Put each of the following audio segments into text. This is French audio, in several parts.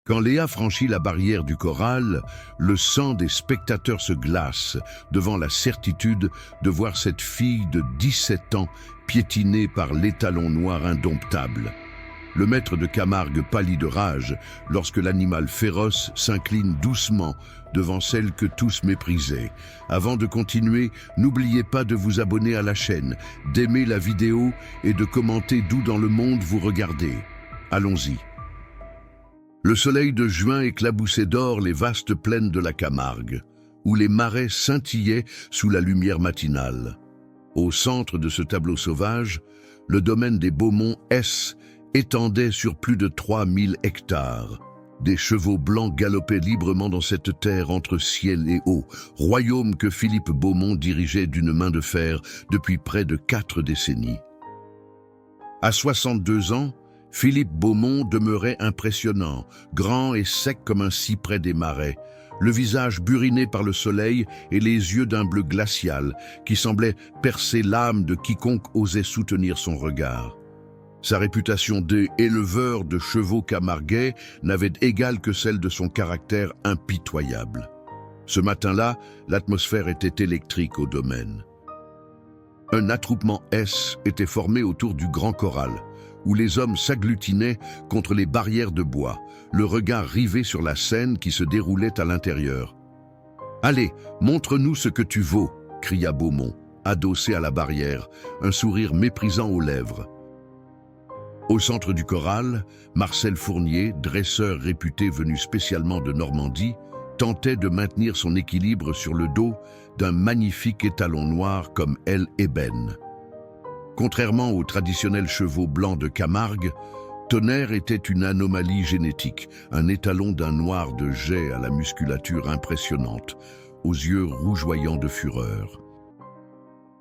Quand Léa franchit la barrière du corral, le sang des spectateurs se glace devant la certitude de voir cette fille de 17 ans piétinée par l'étalon noir indomptable. Le maître de Camargue pâlit de rage lorsque l'animal féroce s'incline doucement devant celle que tous méprisaient. Avant de continuer, n'oubliez pas de vous abonner à la chaîne, d'aimer la vidéo et de commenter d'où dans le monde vous regardez. Allons-y. Le soleil de juin éclaboussait d'or les vastes plaines de la Camargue, où les marais scintillaient sous la lumière matinale. Au centre de ce tableau sauvage, le domaine des Beaumont S étendait sur plus de 3000 hectares. Des chevaux blancs galopaient librement dans cette terre entre ciel et eau, royaume que Philippe Beaumont dirigeait d'une main de fer depuis près de 4 décennies. À 62 ans, Philippe Beaumont demeurait impressionnant, grand et sec comme un cyprès des marais, le visage buriné par le soleil et les yeux d'un bleu glacial qui semblait percer l'âme de quiconque osait soutenir son regard. Sa réputation d'éleveur de chevaux camarguais n'avait d'égal que celle de son caractère impitoyable. Ce matin-là, l'atmosphère était électrique au domaine. Un attroupement S était formé autour du grand corral, où les hommes s'agglutinaient contre les barrières de bois, le regard rivé sur la scène qui se déroulait à l'intérieur. « Allez, montre-nous ce que tu vaux !» cria Beaumont, adossé à la barrière, un sourire méprisant aux lèvres. Au centre du corral, Marcel Fournier, dresseur réputé venu spécialement de Normandie, tentait de maintenir son équilibre sur le dos d'un magnifique étalon noir comme El Ébène. Contrairement aux traditionnels chevaux blancs de Camargue, Tonnerre était une anomalie génétique, un étalon d'un noir de jais à la musculature impressionnante, aux yeux rougeoyants de fureur.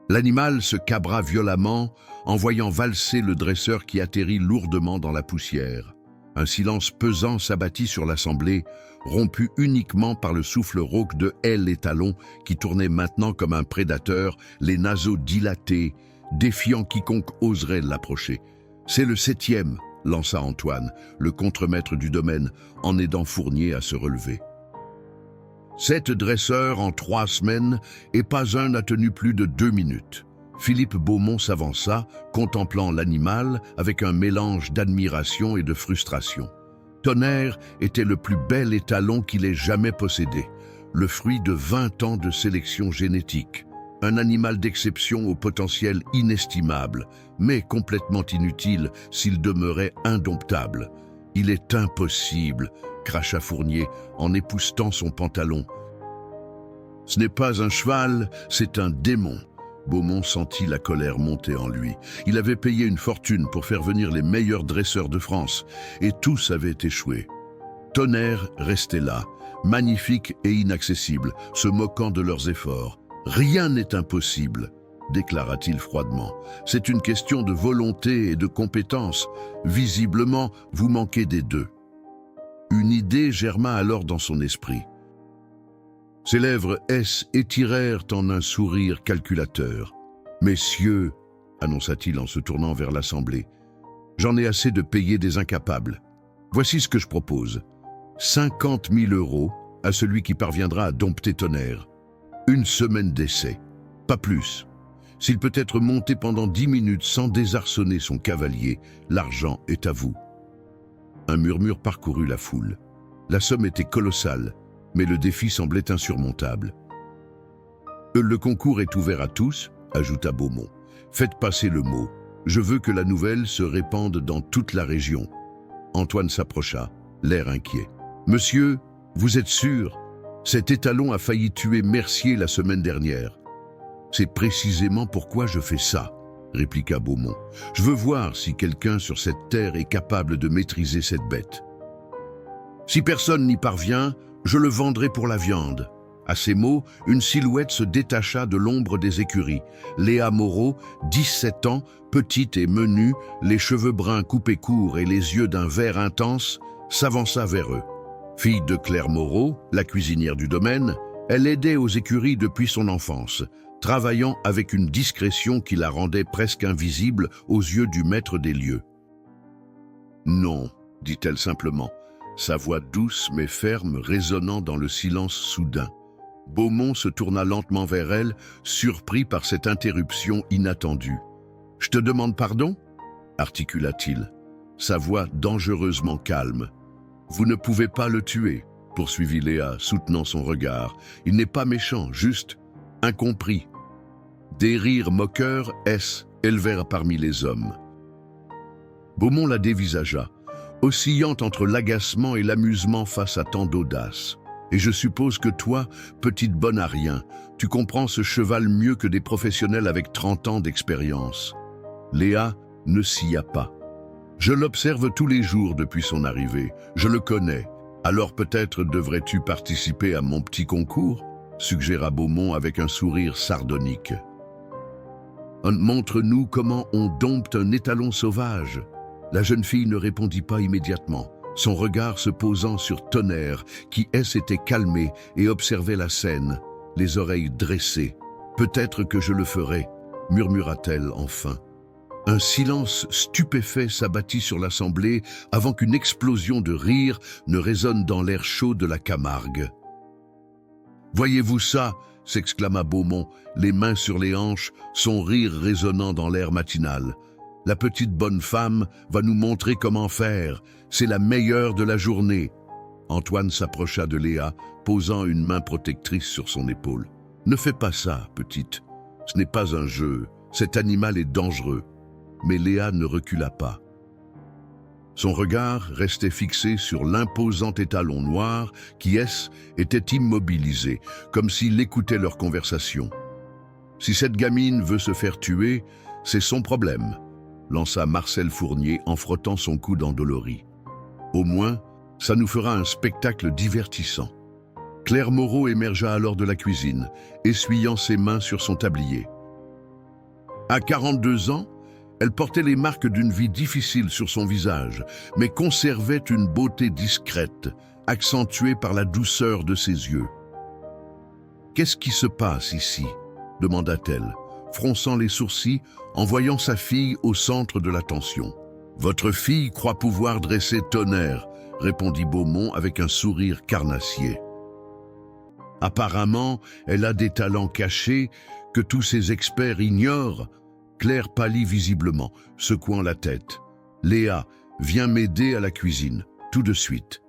L'animal se cabra violemment en voyant valser le dresseur qui atterrit lourdement dans la poussière. Un silence pesant s'abattit sur l'assemblée, rompu uniquement par le souffle rauque de El Étalon qui tournait maintenant comme un prédateur, les naseaux dilatés, défiant quiconque oserait l'approcher. « C'est le 7e », lança Antoine, le contremaître du domaine, en aidant Fournier à se relever. 7 dresseurs en 3 semaines, et pas un n'a tenu plus de 2 minutes. Philippe Beaumont s'avança, contemplant l'animal avec un mélange d'admiration et de frustration. Tonnerre était le plus bel étalon qu'il ait jamais possédé, le fruit de 20 ans de sélection génétique. Un animal d'exception au potentiel inestimable, mais complètement inutile s'il demeurait indomptable. « Il est impossible !» cracha Fournier en époussetant son pantalon. « Ce n'est pas un cheval, c'est un démon !» Beaumont sentit la colère monter en lui. Il avait payé une fortune pour faire venir les meilleurs dresseurs de France, et tous avaient échoué. Tonnerre restait là, magnifique et inaccessible, se moquant de leurs efforts. « Rien n'est impossible !» déclara-t-il froidement. « C'est une question de volonté et de compétence. Visiblement, vous manquez des deux. » Une idée germa alors dans son esprit. Ses lèvres étirèrent en un sourire calculateur. « Messieurs, » annonça-t-il en se tournant vers l'assemblée, « j'en ai assez de payer des incapables. Voici ce que je propose. 50 000 € à celui qui parviendra à dompter Tonnerre. 1 semaine d'essai, pas plus. S'il peut être monté pendant 10 minutes sans désarçonner son cavalier, l'argent est à vous. » Un murmure parcourut la foule. La somme était colossale, mais le défi semblait insurmontable. « Le concours est ouvert à tous, » ajouta Beaumont. « Faites passer le mot. Je veux que la nouvelle se répande dans toute la région. » Antoine s'approcha, l'air inquiet. « Monsieur, vous êtes sûr? Cet étalon a failli tuer Mercier la semaine dernière. »« C'est précisément pourquoi je fais ça, » répliqua Beaumont. « Je veux voir si quelqu'un sur cette terre est capable de maîtriser cette bête. Si personne n'y parvient, je le vendrai pour la viande. » À ces mots, une silhouette se détacha de l'ombre des écuries. Léa Moreau, 17 ans, petite et menue, les cheveux bruns coupés courts et les yeux d'un vert intense, s'avança vers eux. Fille de Claire Moreau, la cuisinière du domaine, elle aidait aux écuries depuis son enfance, travaillant avec une discrétion qui la rendait presque invisible aux yeux du maître des lieux. « Non, dit-elle simplement, sa voix douce mais ferme résonnant dans le silence soudain. Beaumont se tourna lentement vers elle, surpris par cette interruption inattendue. « Je te demande pardon ?» articula-t-il, sa voix dangereusement calme. « Vous ne pouvez pas le tuer », poursuivit Léa, soutenant son regard. « Il n'est pas méchant, juste incompris. » Des rires moqueurs, élevèrent parmi les hommes. Beaumont la dévisagea, oscillant entre l'agacement et l'amusement face à tant d'audace. « Et je suppose que toi, petite bonne à rien, tu comprends ce cheval mieux que des professionnels avec 30 ans d'expérience. » Léa ne sia pas. « Je l'observe tous les jours depuis son arrivée, je le connais. Alors peut-être devrais-tu participer à mon petit concours ?» suggéra Beaumont avec un sourire sardonique. « Montre-nous comment on dompte un étalon sauvage. » La jeune fille ne répondit pas immédiatement, son regard se posant sur Tonnerre, qui s'était calmé et observait la scène, les oreilles dressées. « Peut-être que je le ferai, » murmura-t-elle enfin. Un silence stupéfait s'abattit sur l'assemblée avant qu'une explosion de rire ne résonne dans l'air chaud de la Camargue. « Voyez-vous ça ?» s'exclama Beaumont, les mains sur les hanches, son rire résonnant dans l'air matinal. « La petite bonne femme va nous montrer comment faire. C'est la meilleure de la journée. » Antoine s'approcha de Léa, posant une main protectrice sur son épaule. « Ne fais pas ça, petite. Ce n'est pas un jeu. Cet animal est dangereux. » Mais Léa ne recula pas. Son regard restait fixé sur l'imposant étalon noir qui, était immobilisé, comme s'il écoutait leur conversation. « Si cette gamine veut se faire tuer, c'est son problème », lança Marcel Fournier en frottant son coude endolori. « Au moins, ça nous fera un spectacle divertissant. » Claire Moreau émergea alors de la cuisine, essuyant ses mains sur son tablier. À 42 ans, elle portait les marques d'une vie difficile sur son visage, mais conservait une beauté discrète, accentuée par la douceur de ses yeux. « Qu'est-ce qui se passe ici ?» demanda-t-elle, fronçant les sourcils en voyant sa fille au centre de l'attention. « Votre fille croit pouvoir dresser Tonnerre », répondit Beaumont avec un sourire carnassier. « Apparemment, elle a des talents cachés que tous ces experts ignorent. » Claire pâlit visiblement, secouant la tête. « Léa, viens m'aider à la cuisine, tout de suite. »«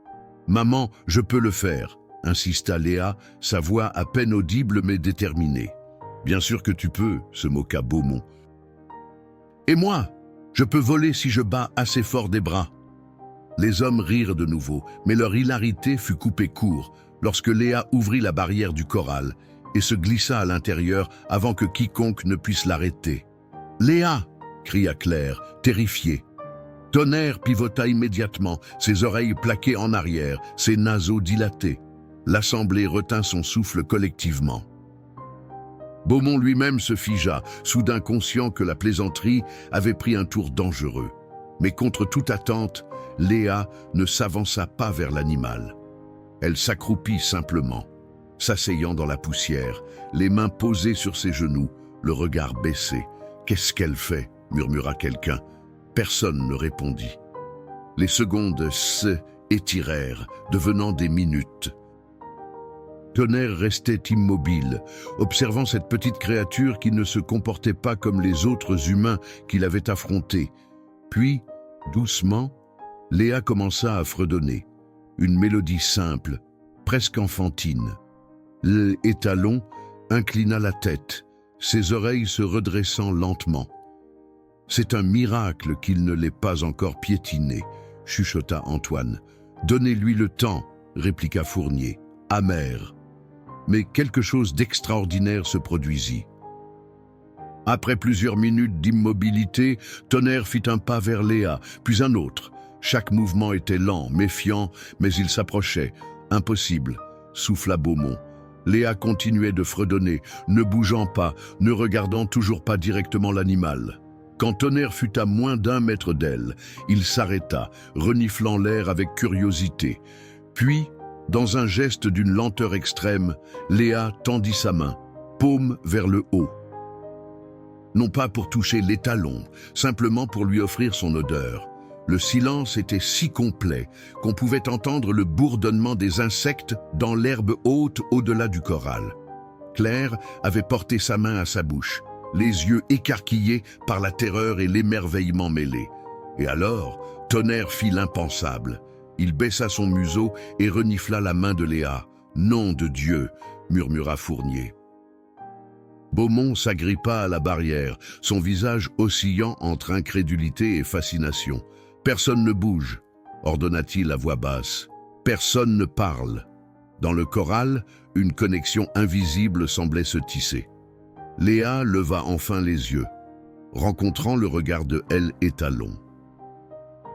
Maman, je peux le faire », insista Léa, sa voix à peine audible mais déterminée. « Bien sûr que tu peux », se moqua Beaumont. « Et moi, je peux voler si je bats assez fort des bras. » Les hommes rirent de nouveau, mais leur hilarité fut coupée court lorsque Léa ouvrit la barrière du corral et se glissa à l'intérieur avant que quiconque ne puisse l'arrêter. « Léa !» cria Claire, terrifiée. Tonnerre pivota immédiatement, ses oreilles plaquées en arrière, ses naseaux dilatés. L'assemblée retint son souffle collectivement. Beaumont lui-même se figea, soudain conscient que la plaisanterie avait pris un tour dangereux. Mais contre toute attente, Léa ne s'avança pas vers l'animal. Elle s'accroupit simplement, s'asseyant dans la poussière, les mains posées sur ses genoux, le regard baissé. « Qu'est-ce qu'elle fait ?» murmura quelqu'un. Personne ne répondit. Les secondes s'étirèrent, devenant des minutes. Tonnerre restait immobile, observant cette petite créature qui ne se comportait pas comme les autres humains qu'il avait affrontés. Puis, doucement, Léa commença à fredonner. Une mélodie simple, presque enfantine. L'étalon inclina la tête, ses oreilles se redressant lentement. « C'est un miracle qu'il ne l'ait pas encore piétiné », chuchota Antoine. « Donnez-lui le temps », répliqua Fournier, amer. Mais quelque chose d'extraordinaire se produisit. Après plusieurs minutes d'immobilité, Tonnerre fit un pas vers Léa, puis un autre. Chaque mouvement était lent, méfiant, mais il s'approchait. « Impossible », souffla Beaumont. Léa continuait de fredonner, ne bougeant pas, ne regardant toujours pas directement l'animal. Quand Tonnerre fut à moins d'1 mètre d'elle, il s'arrêta, reniflant l'air avec curiosité. Puis, dans un geste d'une lenteur extrême, Léa tendit sa main, paume vers le haut. Non pas pour toucher l'étalon, simplement pour lui offrir son odeur. Le silence était si complet qu'on pouvait entendre le bourdonnement des insectes dans l'herbe haute au-delà du corral. Claire avait porté sa main à sa bouche, les yeux écarquillés par la terreur et l'émerveillement mêlés. Et alors, Tonnerre fit l'impensable. Il baissa son museau et renifla la main de Léa. « Nom de Dieu !» murmura Fournier. Beaumont s'agrippa à la barrière, son visage oscillant entre incrédulité et fascination. « Personne ne bouge !» ordonna-t-il à voix basse. « Personne ne parle !» Dans le corral, une connexion invisible semblait se tisser. Léa leva enfin les yeux, rencontrant le regard de Elle et Talon.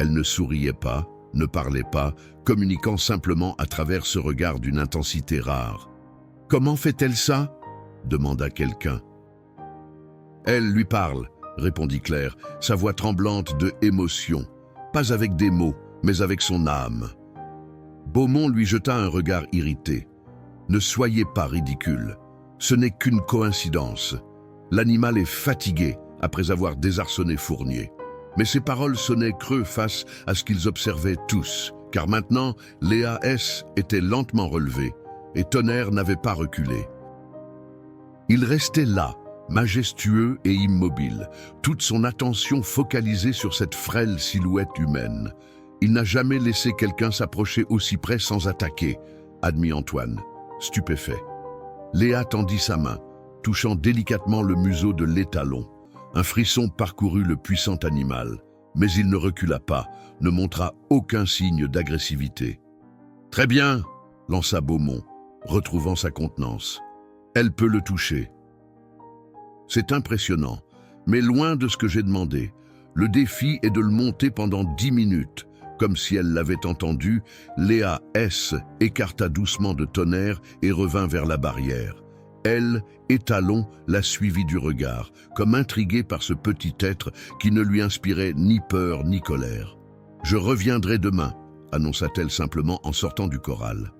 Elle ne souriait pas, ne parlait pas, communiquant simplement à travers ce regard d'une intensité rare. « Comment fait-elle ça ?» demanda quelqu'un. « Elle lui parle », répondit Claire, sa voix tremblante de émotion. Pas avec des mots, mais avec son âme. Beaumont lui jeta un regard irrité. « Ne soyez pas ridicule. Ce n'est qu'une coïncidence. L'animal est fatigué après avoir désarçonné Fournier. » Mais ces paroles sonnaient creux face à ce qu'ils observaient tous, car maintenant, Léa S. était lentement relevée et Tonnerre n'avait pas reculé. Il restait là, majestueux et immobile, toute son attention focalisée sur cette frêle silhouette humaine. Il n'a jamais laissé quelqu'un s'approcher aussi près sans attaquer, admit Antoine, stupéfait. Léa tendit sa main, touchant délicatement le museau de l'étalon. Un frisson parcourut le puissant animal, mais il ne recula pas, ne montra aucun signe d'agressivité. « Très bien !» lança Beaumont, retrouvant sa contenance. « Elle peut le toucher. » C'est impressionnant, mais loin de ce que j'ai demandé. Le défi est de le monter pendant 10 minutes. Comme si elle l'avait entendu, Léa S. écarta doucement de Tonnerre et revint vers la barrière. Elle et Talon la suivit du regard, comme intriguée par ce petit être qui ne lui inspirait ni peur ni colère. « Je reviendrai demain », annonça-t-elle simplement en sortant du corral.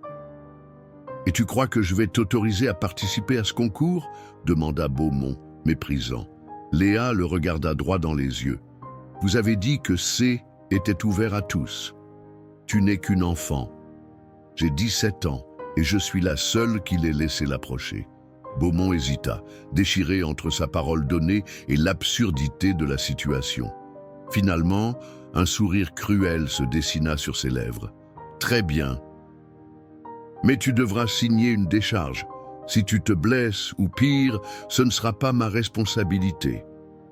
« Et tu crois que je vais t'autoriser à participer à ce concours ?» demanda Beaumont, méprisant. Léa le regarda droit dans les yeux. « Vous avez dit que C était ouvert à tous. Tu n'es qu'une enfant. J'ai 17 ans et je suis la seule qui l'ait laissé l'approcher. » Beaumont hésita, déchiré entre sa parole donnée et l'absurdité de la situation. Finalement, un sourire cruel se dessina sur ses lèvres. « Très bien. Mais tu devras signer une décharge. Si tu te blesses ou pire, ce ne sera pas ma responsabilité. »«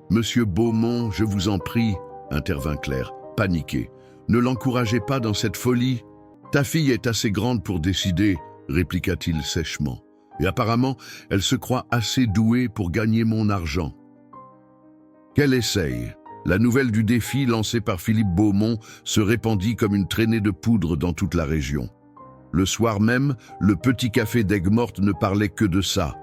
Monsieur Beaumont, je vous en prie, » intervint Claire, paniquée. « Ne l'encouragez pas dans cette folie. Ta fille est assez grande pour décider, » répliqua-t-il sèchement. « Et apparemment, elle se croit assez douée pour gagner mon argent. » Qu'elle essaye. La nouvelle du défi lancé par Philippe Beaumont se répandit comme une traînée de poudre dans toute la région. Le soir même, le petit café d'Aigues-Mortes ne parlait que de ça.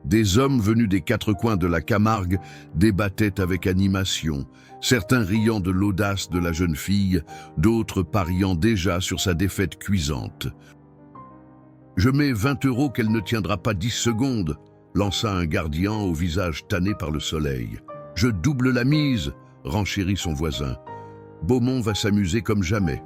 Des hommes venus des quatre coins de la Camargue débattaient avec animation, certains riant de l'audace de la jeune fille, d'autres pariant déjà sur sa défaite cuisante. « Je mets 20 € qu'elle ne tiendra pas 10 secondes, » lança un gardien au visage tanné par le soleil. « Je double la mise !» renchérit son voisin. « Beaumont va s'amuser comme jamais. »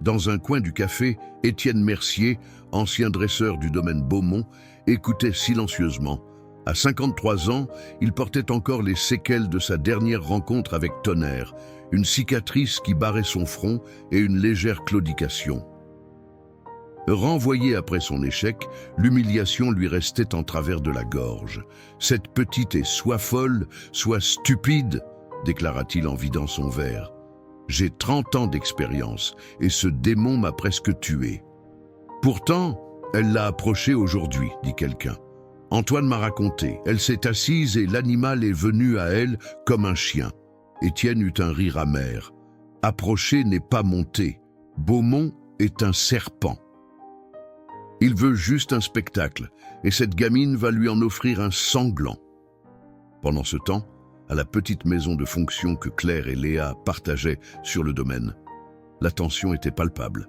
Dans un coin du café, Étienne Mercier, ancien dresseur du domaine Beaumont, écoutait silencieusement. À 53 ans, il portait encore les séquelles de sa dernière rencontre avec Tonnerre, une cicatrice qui barrait son front et une légère claudication. Renvoyé après son échec, l'humiliation lui restait en travers de la gorge. « Cette petite est soit folle, soit stupide », déclara-t-il en vidant son verre. « J'ai 30 ans d'expérience et ce démon m'a presque tué. »« Pourtant, elle l'a approché aujourd'hui, » dit quelqu'un. « Antoine m'a raconté. Elle s'est assise et l'animal est venu à elle comme un chien. » Étienne eut un rire amer. « Approcher n'est pas monter. Beaumont est un serpent. Il veut juste un spectacle, et cette gamine va lui en offrir un sanglant. » Pendant ce temps, à la petite maison de fonction que Claire et Léa partageaient sur le domaine, la tension était palpable.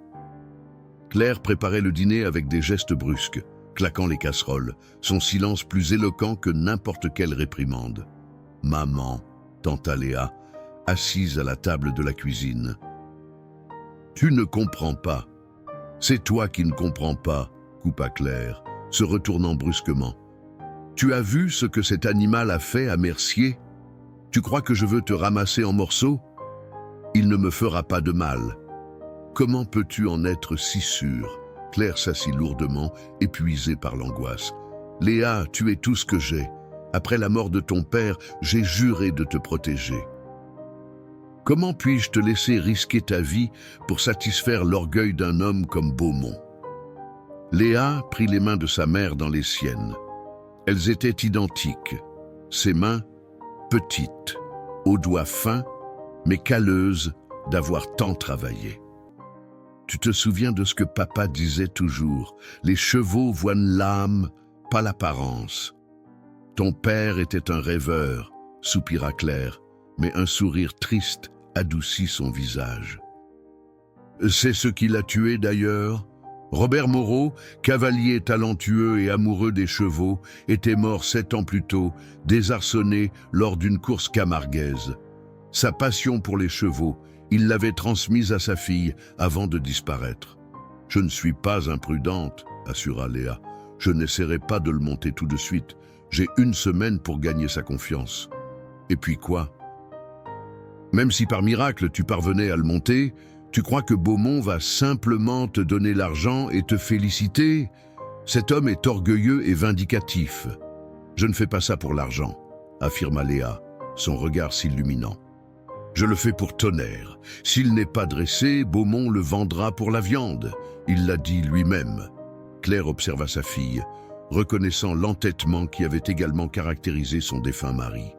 Claire préparait le dîner avec des gestes brusques, claquant les casseroles, son silence plus éloquent que n'importe quelle réprimande. « Maman », tenta Léa, assise à la table de la cuisine. Tu ne comprends pas. C'est toi qui ne comprends pas, coupa Claire, se retournant brusquement. Tu as vu ce que cet animal a fait à Mercier? Tu crois que je veux te ramasser en morceaux? Il ne me fera pas de mal. Comment peux-tu en être si sûre? Claire s'assit lourdement, épuisée par l'angoisse. Léa, tu es tout ce que j'ai. Après la mort de ton père, j'ai juré de te protéger. Comment puis-je te laisser risquer ta vie pour satisfaire l'orgueil d'un homme comme Beaumont? Léa prit les mains de sa mère dans les siennes. Elles étaient identiques. Ses mains, petites, aux doigts fins, mais calleuses d'avoir tant travaillé. Tu te souviens de ce que papa disait toujours, les chevaux voient l'âme, pas l'apparence. Ton père était un rêveur, soupira Claire, mais un sourire triste adoucit son visage. C'est ce qui l'a tué d'ailleurs. Robert Moreau, cavalier talentueux et amoureux des chevaux, était mort 7 ans plus tôt, désarçonné lors d'une course camarguaise. Sa passion pour les chevaux, il l'avait transmise à sa fille avant de disparaître. « Je ne suis pas imprudente », assura Léa. « Je n'essaierai pas de le monter tout de suite. J'ai 1 semaine pour gagner sa confiance. » Et puis quoi? Même si par miracle tu parvenais à le monter, tu crois que Beaumont va simplement te donner l'argent et te féliciter? Cet homme est orgueilleux et vindicatif. Je ne fais pas ça pour l'argent, affirma Léa, son regard s'illuminant. Je le fais pour Tonnerre. S'il n'est pas dressé, Beaumont le vendra pour la viande. Il l'a dit lui-même. Claire observa sa fille, reconnaissant l'entêtement qui avait également caractérisé son défunt mari.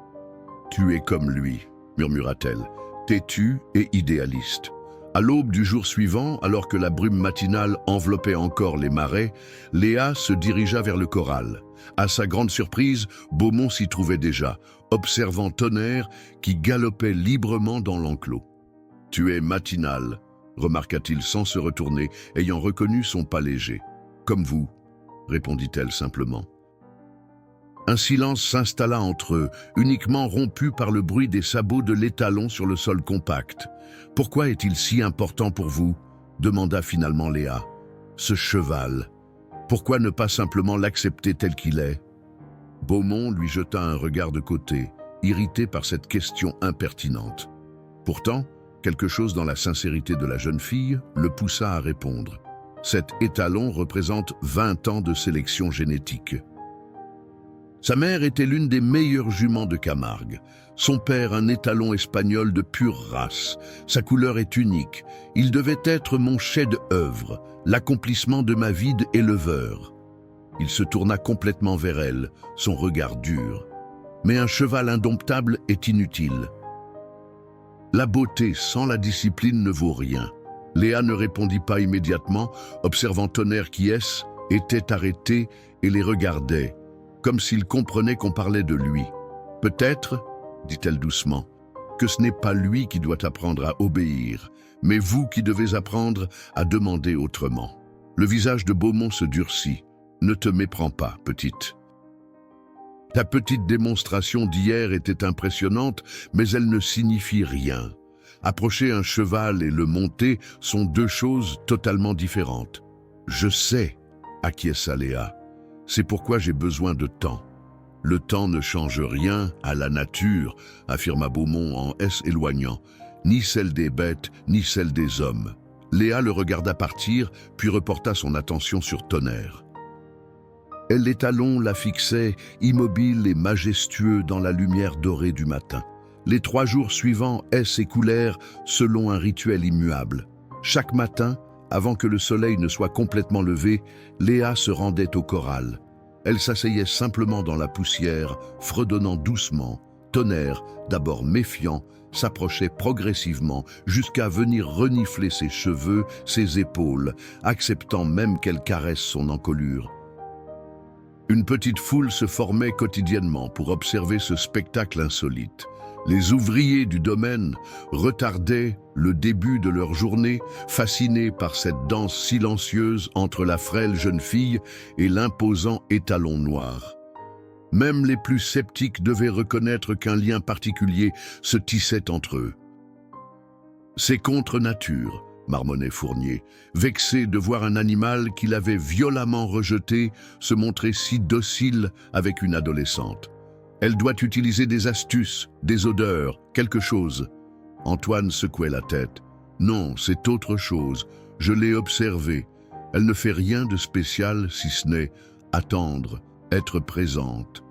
« Tu es comme lui », murmura-t-elle, têtue et idéaliste. À l'aube du jour suivant, alors que la brume matinale enveloppait encore les marais, Léa se dirigea vers le corral. À sa grande surprise, Beaumont s'y trouvait déjà, observant Tonnerre qui galopait librement dans l'enclos. « Tu es matinal », remarqua-t-il sans se retourner, ayant reconnu son pas léger. « Comme vous », répondit-elle simplement. Un silence s'installa entre eux, uniquement rompu par le bruit des sabots de l'étalon sur le sol compact. « Pourquoi est-il si important pour vous ?» demanda finalement Léa. « Ce cheval. Pourquoi ne pas simplement l'accepter tel qu'il est ?» Beaumont lui jeta un regard de côté, irrité par cette question impertinente. Pourtant, quelque chose dans la sincérité de la jeune fille le poussa à répondre. Cet étalon représente 20 ans de sélection génétique. Sa mère était l'une des meilleures juments de Camargue. Son père, un étalon espagnol de pure race. Sa couleur est unique. Il devait être mon chef-d'œuvre, l'accomplissement de ma vie d'éleveur. Il se tourna complètement vers elle, son regard dur. Mais un cheval indomptable est inutile. La beauté sans la discipline ne vaut rien. Léa ne répondit pas immédiatement, observant Tonnerre qui était arrêté et les regardait, comme s'il comprenait qu'on parlait de lui. « Peut-être, dit-elle doucement, que ce n'est pas lui qui doit apprendre à obéir, mais vous qui devez apprendre à demander autrement. » Le visage de Beaumont se durcit. « Ne te méprends pas, petite. Ta petite démonstration d'hier était impressionnante, mais elle ne signifie rien. Approcher un cheval et le monter sont 2 choses totalement différentes. »« Je sais, » acquiesça Léa. « C'est pourquoi j'ai besoin de temps. » « Le temps ne change rien à la nature, » affirma Beaumont en s'éloignant, « ni celle des bêtes, ni celle des hommes. » Léa le regarda partir, puis reporta son attention sur Tonnerre. L'étalon la fixait, immobile et majestueux dans la lumière dorée du matin. Les 3 jours suivants s'écoulèrent selon un rituel immuable. Chaque matin, avant que le soleil ne soit complètement levé, Léa se rendait au corral. Elle s'asseyait simplement dans la poussière, fredonnant doucement. Tonnerre, d'abord méfiant, s'approchait progressivement jusqu'à venir renifler ses cheveux, ses épaules, acceptant même qu'elle caresse son encolure. Une petite foule se formait quotidiennement pour observer ce spectacle insolite. Les ouvriers du domaine retardaient le début de leur journée, fascinés par cette danse silencieuse entre la frêle jeune fille et l'imposant étalon noir. Même les plus sceptiques devaient reconnaître qu'un lien particulier se tissait entre eux. C'est contre nature, marmonnait Fournier, vexé de voir un animal qu'il avait violemment rejeté se montrer si docile avec une adolescente. Elle doit utiliser des astuces, des odeurs, quelque chose. Antoine secouait la tête. Non, c'est autre chose. Je l'ai observée. Elle ne fait rien de spécial si ce n'est attendre, être présente.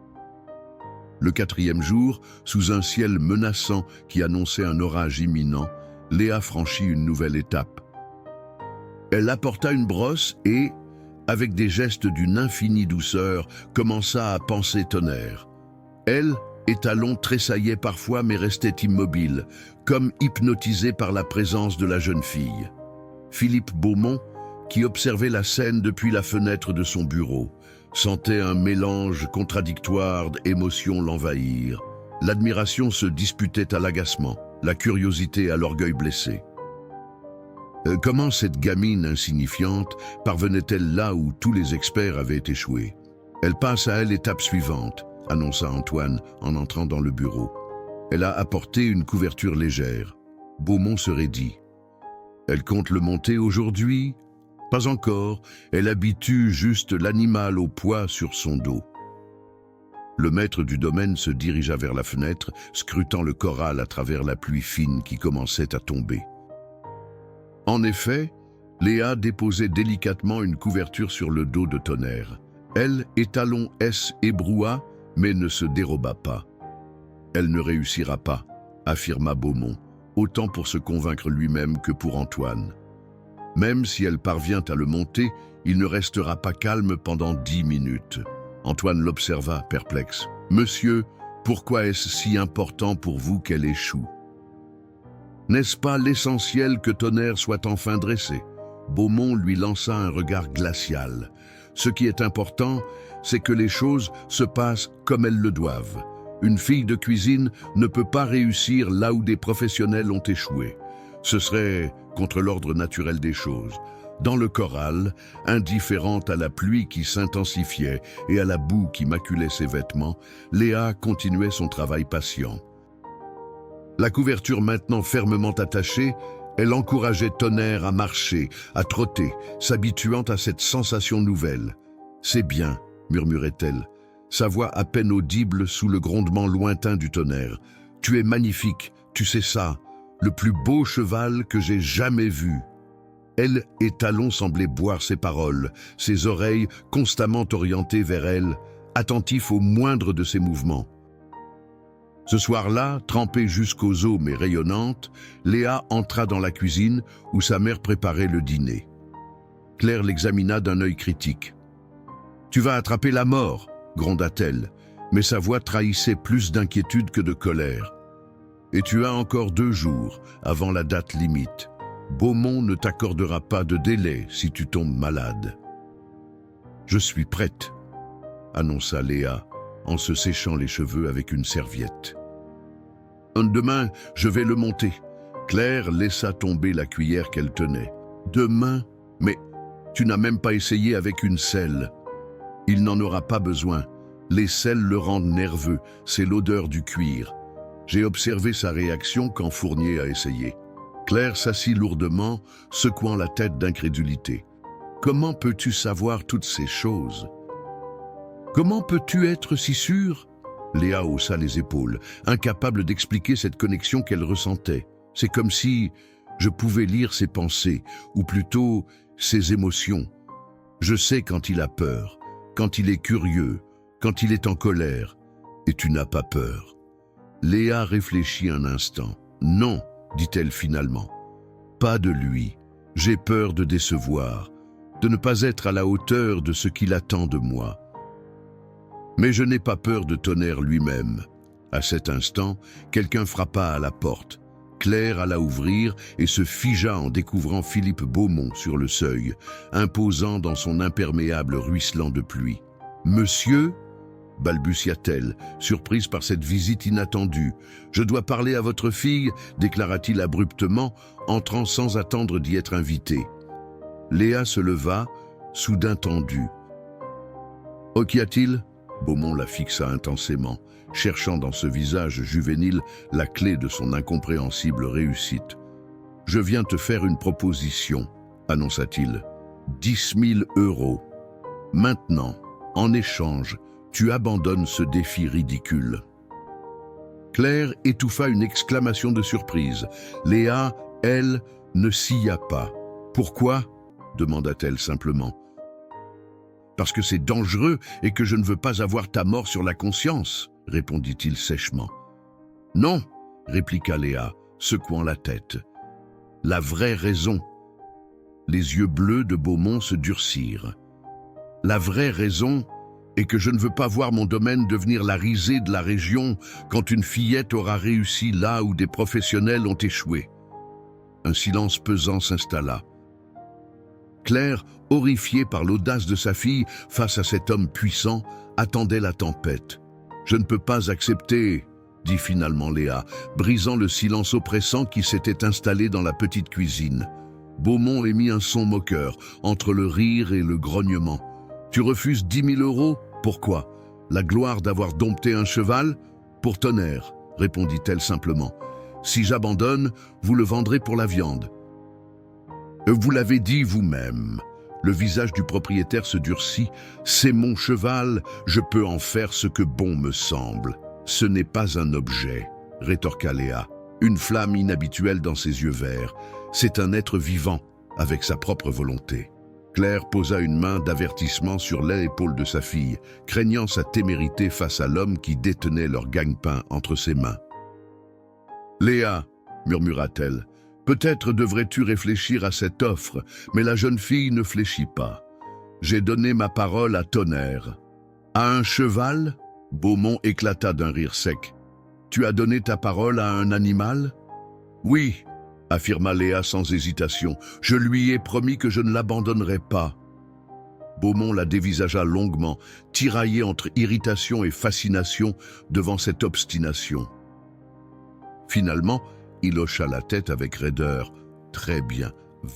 Le 4e jour, sous un ciel menaçant qui annonçait un orage imminent, Léa franchit une nouvelle étape. Elle apporta une brosse et, avec des gestes d'une infinie douceur, commença à panser Tonnerre. Elle, Étalon, tressaillait parfois mais restait immobile, comme hypnotisée par la présence de la jeune fille. Philippe Beaumont, qui observait la scène depuis la fenêtre de son bureau, sentait un mélange contradictoire d'émotions l'envahir. L'admiration se disputait à l'agacement, la curiosité à l'orgueil blessé. Comment cette gamine insignifiante parvenait-elle là où tous les experts avaient échoué? Elle passe à l'étape suivante, annonça Antoine en entrant dans le bureau. Elle a apporté une couverture légère. Beaumont se raidit. Elle compte le monter aujourd'hui? Pas encore, elle habitue juste l'animal au poids sur son dos. Le maître du domaine se dirigea vers la fenêtre, scrutant le corral à travers la pluie fine qui commençait à tomber. En effet, Léa déposait délicatement une couverture sur le dos de Tonnerre. Elle, Étalon, ébroua, mais ne se déroba pas. Elle ne réussira pas, affirma Beaumont, autant pour se convaincre lui-même que pour Antoine. Même si elle parvient à le monter, il ne restera pas calme pendant 10 minutes. Antoine l'observa, perplexe. « Monsieur, pourquoi est-ce si important pour vous qu'elle échoue? N'est-ce pas l'essentiel que Tonnerre soit enfin dressé ?» Beaumont lui lança un regard glacial. « Ce qui est important, c'est que les choses se passent comme elles le doivent. Une fille de cuisine ne peut pas réussir là où des professionnels ont échoué. Ce serait contre l'ordre naturel des choses. » Dans le corral, indifférente à la pluie qui s'intensifiait et à la boue qui maculait ses vêtements, Léa continuait son travail patient. La couverture maintenant fermement attachée, elle encourageait Tonnerre à marcher, à trotter, s'habituant à cette sensation nouvelle. « C'est bien », murmurait-elle, sa voix à peine audible sous le grondement lointain du tonnerre. « Tu es magnifique, tu sais ça, le plus beau cheval que j'ai jamais vu. » Elle, Étalon, semblait boire ses paroles, ses oreilles constamment orientées vers elle, attentif au moindre de ses mouvements. Ce soir-là, trempée jusqu'aux os mais rayonnante, Léa entra dans la cuisine où sa mère préparait le dîner. Claire l'examina d'un œil critique. « Tu vas attraper la mort !» gronda-t-elle, mais sa voix trahissait plus d'inquiétude que de colère. « Et tu as encore 2 jours avant la date limite. Beaumont ne t'accordera pas de délai si tu tombes malade. »« Je suis prête », annonça Léa en se séchant les cheveux avec une serviette. « Demain, je vais le monter. » Claire laissa tomber la cuillère qu'elle tenait. « Demain? Mais tu n'as même pas essayé avec une selle. » « Il n'en aura pas besoin. Les selles le rendent nerveux, c'est l'odeur du cuir. J'ai observé sa réaction quand Fournier a essayé. » Claire s'assit lourdement, secouant la tête d'incrédulité. « Comment peux-tu savoir toutes ces choses? Comment peux-tu être si sûre ?» Léa haussa les épaules, incapable d'expliquer cette connexion qu'elle ressentait. C'est comme si je pouvais lire ses pensées, ou plutôt ses émotions. Je sais quand il a peur, quand il est curieux, quand il est en colère, et tu n'as pas peur. Léa réfléchit un instant. « Non, » dit-elle finalement. « Pas de lui. J'ai peur de décevoir, de ne pas être à la hauteur de ce qu'il attend de moi. Mais je n'ai pas peur de Tonnerre lui-même. » À cet instant, quelqu'un frappa à la porte. Claire alla ouvrir et se figea en découvrant Philippe Beaumont sur le seuil, imposant dans son imperméable ruisselant de pluie. « Monsieur ?» balbutia-t-elle, surprise par cette visite inattendue. « Je dois parler à votre fille » déclara-t-il abruptement, entrant sans attendre d'y être invité. Léa se leva, soudain tendue. « Oh, qu'y a-t-il » Beaumont la fixa intensément, cherchant dans ce visage juvénile la clé de son incompréhensible réussite. Je viens te faire une proposition, annonça-t-il. 10 000 €. Maintenant, en échange, tu abandonnes ce défi ridicule. Claire étouffa une exclamation de surprise. Léa, elle, ne scia pas. Pourquoi ? Demanda-t-elle simplement. Parce que c'est dangereux et que je ne veux pas avoir ta mort sur la conscience, répondit-il sèchement. Non, répliqua Léa, secouant la tête. La vraie raison. Les yeux bleus de Beaumont se durcirent. La vraie raison est que je ne veux pas voir mon domaine devenir la risée de la région quand une fillette aura réussi là où des professionnels ont échoué. Un silence pesant s'installa. Claire, horrifiée par l'audace de sa fille face à cet homme puissant, attendait la tempête. « Je ne peux pas accepter », dit finalement Léa, brisant le silence oppressant qui s'était installé dans la petite cuisine. Beaumont émit un son moqueur, entre le rire et le grognement. « Tu refuses 10 000 €? Pourquoi? La gloire d'avoir dompté un cheval? Pour Tonnerre, répondit-elle simplement. Si j'abandonne, vous le vendrez pour la viande. Vous l'avez dit vous-même. Le visage du propriétaire se durcit. C'est mon cheval, je peux en faire ce que bon me semble. Ce n'est pas un objet, rétorqua Léa, une flamme inhabituelle dans ses yeux verts. C'est un être vivant, avec sa propre volonté. Claire posa une main d'avertissement sur l'épaule de sa fille, craignant sa témérité face à l'homme qui détenait leur gagne-pain entre ses mains. « Léa, murmura-t-elle, peut-être devrais-tu réfléchir à cette offre, mais la jeune fille ne fléchit pas. J'ai donné ma parole à Tonnerre. À un cheval ?» Beaumont éclata d'un rire sec. « Tu as donné ta parole à un animal ?»« Oui, » affirma Léa sans hésitation. « Je lui ai promis que je ne l'abandonnerai pas. » Beaumont la dévisagea longuement, tiraillé entre irritation et fascination devant cette obstination. Finalement, il hocha la tête avec raideur. « Très bien,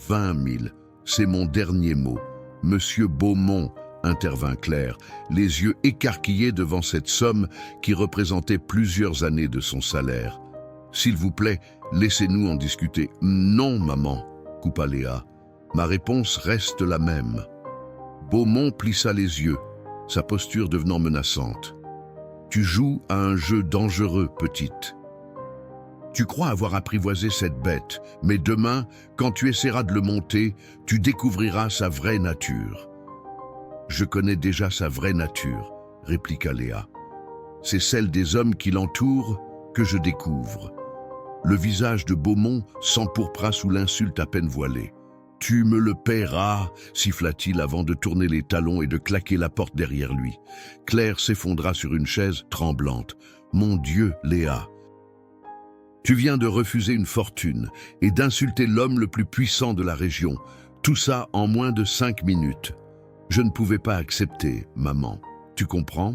20 000, c'est mon dernier mot. Monsieur Beaumont, » intervint Claire, les yeux écarquillés devant cette somme qui représentait plusieurs années de son salaire. « S'il vous plaît, laissez-nous en discuter. »« Non, maman, » coupa Léa. « Ma réponse reste la même. » Beaumont plissa les yeux, sa posture devenant menaçante. « Tu joues à un jeu dangereux, petite. Tu crois avoir apprivoisé cette bête, mais demain, quand tu essaieras de le monter, tu découvriras sa vraie nature. » « Je connais déjà sa vraie nature, » répliqua Léa. « C'est celle des hommes qui l'entourent que je découvre. » Le visage de Beaumont s'empourpra sous l'insulte à peine voilée. « Tu me le paieras » siffla-t-il avant de tourner les talons et de claquer la porte derrière lui. Claire s'effondra sur une chaise, tremblante. « Mon Dieu, Léa ! Tu viens de refuser une fortune et d'insulter l'homme le plus puissant de la région. Tout ça en moins de 5 minutes. Je ne pouvais pas accepter, maman. Tu comprends ?»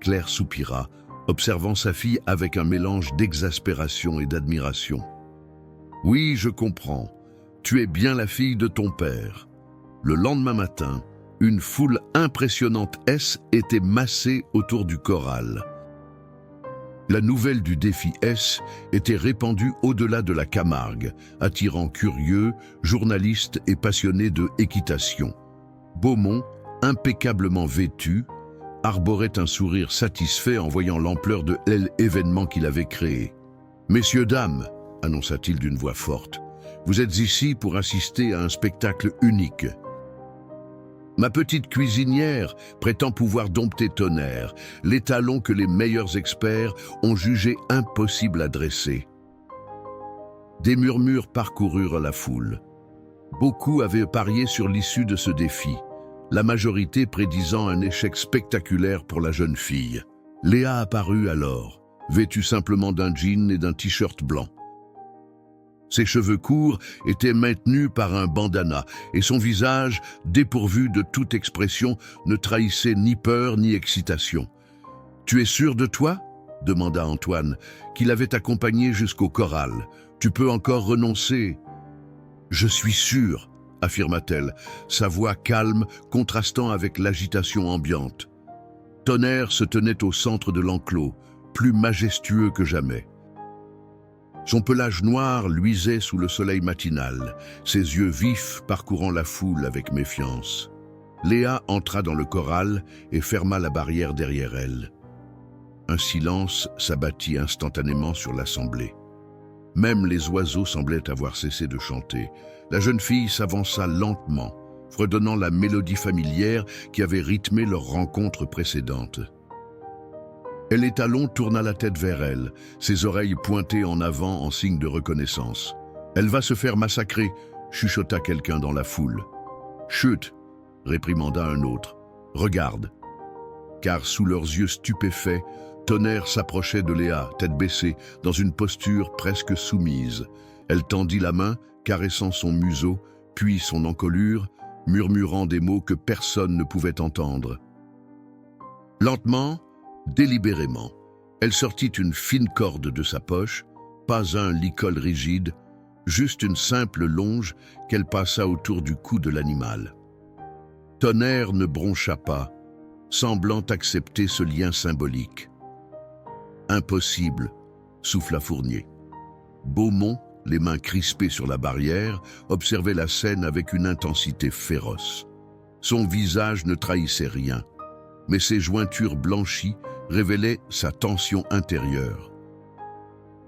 Claire soupira, observant sa fille avec un mélange d'exaspération et d'admiration. « Oui, je comprends. Tu es bien la fille de ton père. » Le lendemain matin, une foule impressionnante était massée autour du corral. La nouvelle du défi S était répandue au-delà de la Camargue, attirant curieux, journalistes et passionnés de équitation. Beaumont, impeccablement vêtu, arborait un sourire satisfait en voyant l'ampleur de l'événement qu'il avait créé. « Messieurs, dames, » annonça-t-il d'une voix forte, « vous êtes ici pour assister à un spectacle unique. Ma petite cuisinière prétend pouvoir dompter Tonnerre, l'étalon que les meilleurs experts ont jugé impossible à dresser. » Des murmures parcoururent la foule. Beaucoup avaient parié sur l'issue de ce défi, la majorité prédisant un échec spectaculaire pour la jeune fille. Léa apparut alors, vêtue simplement d'un jean et d'un t-shirt blanc. Ses cheveux courts étaient maintenus par un bandana et son visage, dépourvu de toute expression, ne trahissait ni peur ni excitation. « Tu es sûr de toi ?» demanda Antoine, qui l'avait accompagné jusqu'au corral. « Tu peux encore renoncer ?» « Je suis sûr », affirma-t-elle, sa voix calme contrastant avec l'agitation ambiante. Tonnerre se tenait au centre de l'enclos, plus majestueux que jamais. Son pelage noir luisait sous le soleil matinal, ses yeux vifs parcourant la foule avec méfiance. Léa entra dans le corral et ferma la barrière derrière elle. Un silence s'abattit instantanément sur l'assemblée. Même les oiseaux semblaient avoir cessé de chanter. La jeune fille s'avança lentement, fredonnant la mélodie familière qui avait rythmé leur rencontre précédente. L'étalon tourna la tête vers elle, ses oreilles pointées en avant en signe de reconnaissance. « Elle va se faire massacrer », chuchota quelqu'un dans la foule. « Chut !» réprimanda un autre. « Regarde !» Car sous leurs yeux stupéfaits, Tonnerre s'approchait de Léa, tête baissée, dans une posture presque soumise. Elle tendit la main, caressant son museau, puis son encolure, murmurant des mots que personne ne pouvait entendre. Lentement, délibérément, elle sortit une fine corde de sa poche, pas un licol rigide, juste une simple longe qu'elle passa autour du cou de l'animal. Tonnerre ne broncha pas, semblant accepter ce lien symbolique. « Impossible », souffla Fournier. Beaumont, les mains crispées sur la barrière, observait la scène avec une intensité féroce. Son visage ne trahissait rien, mais ses jointures blanchies révélaient sa tension intérieure.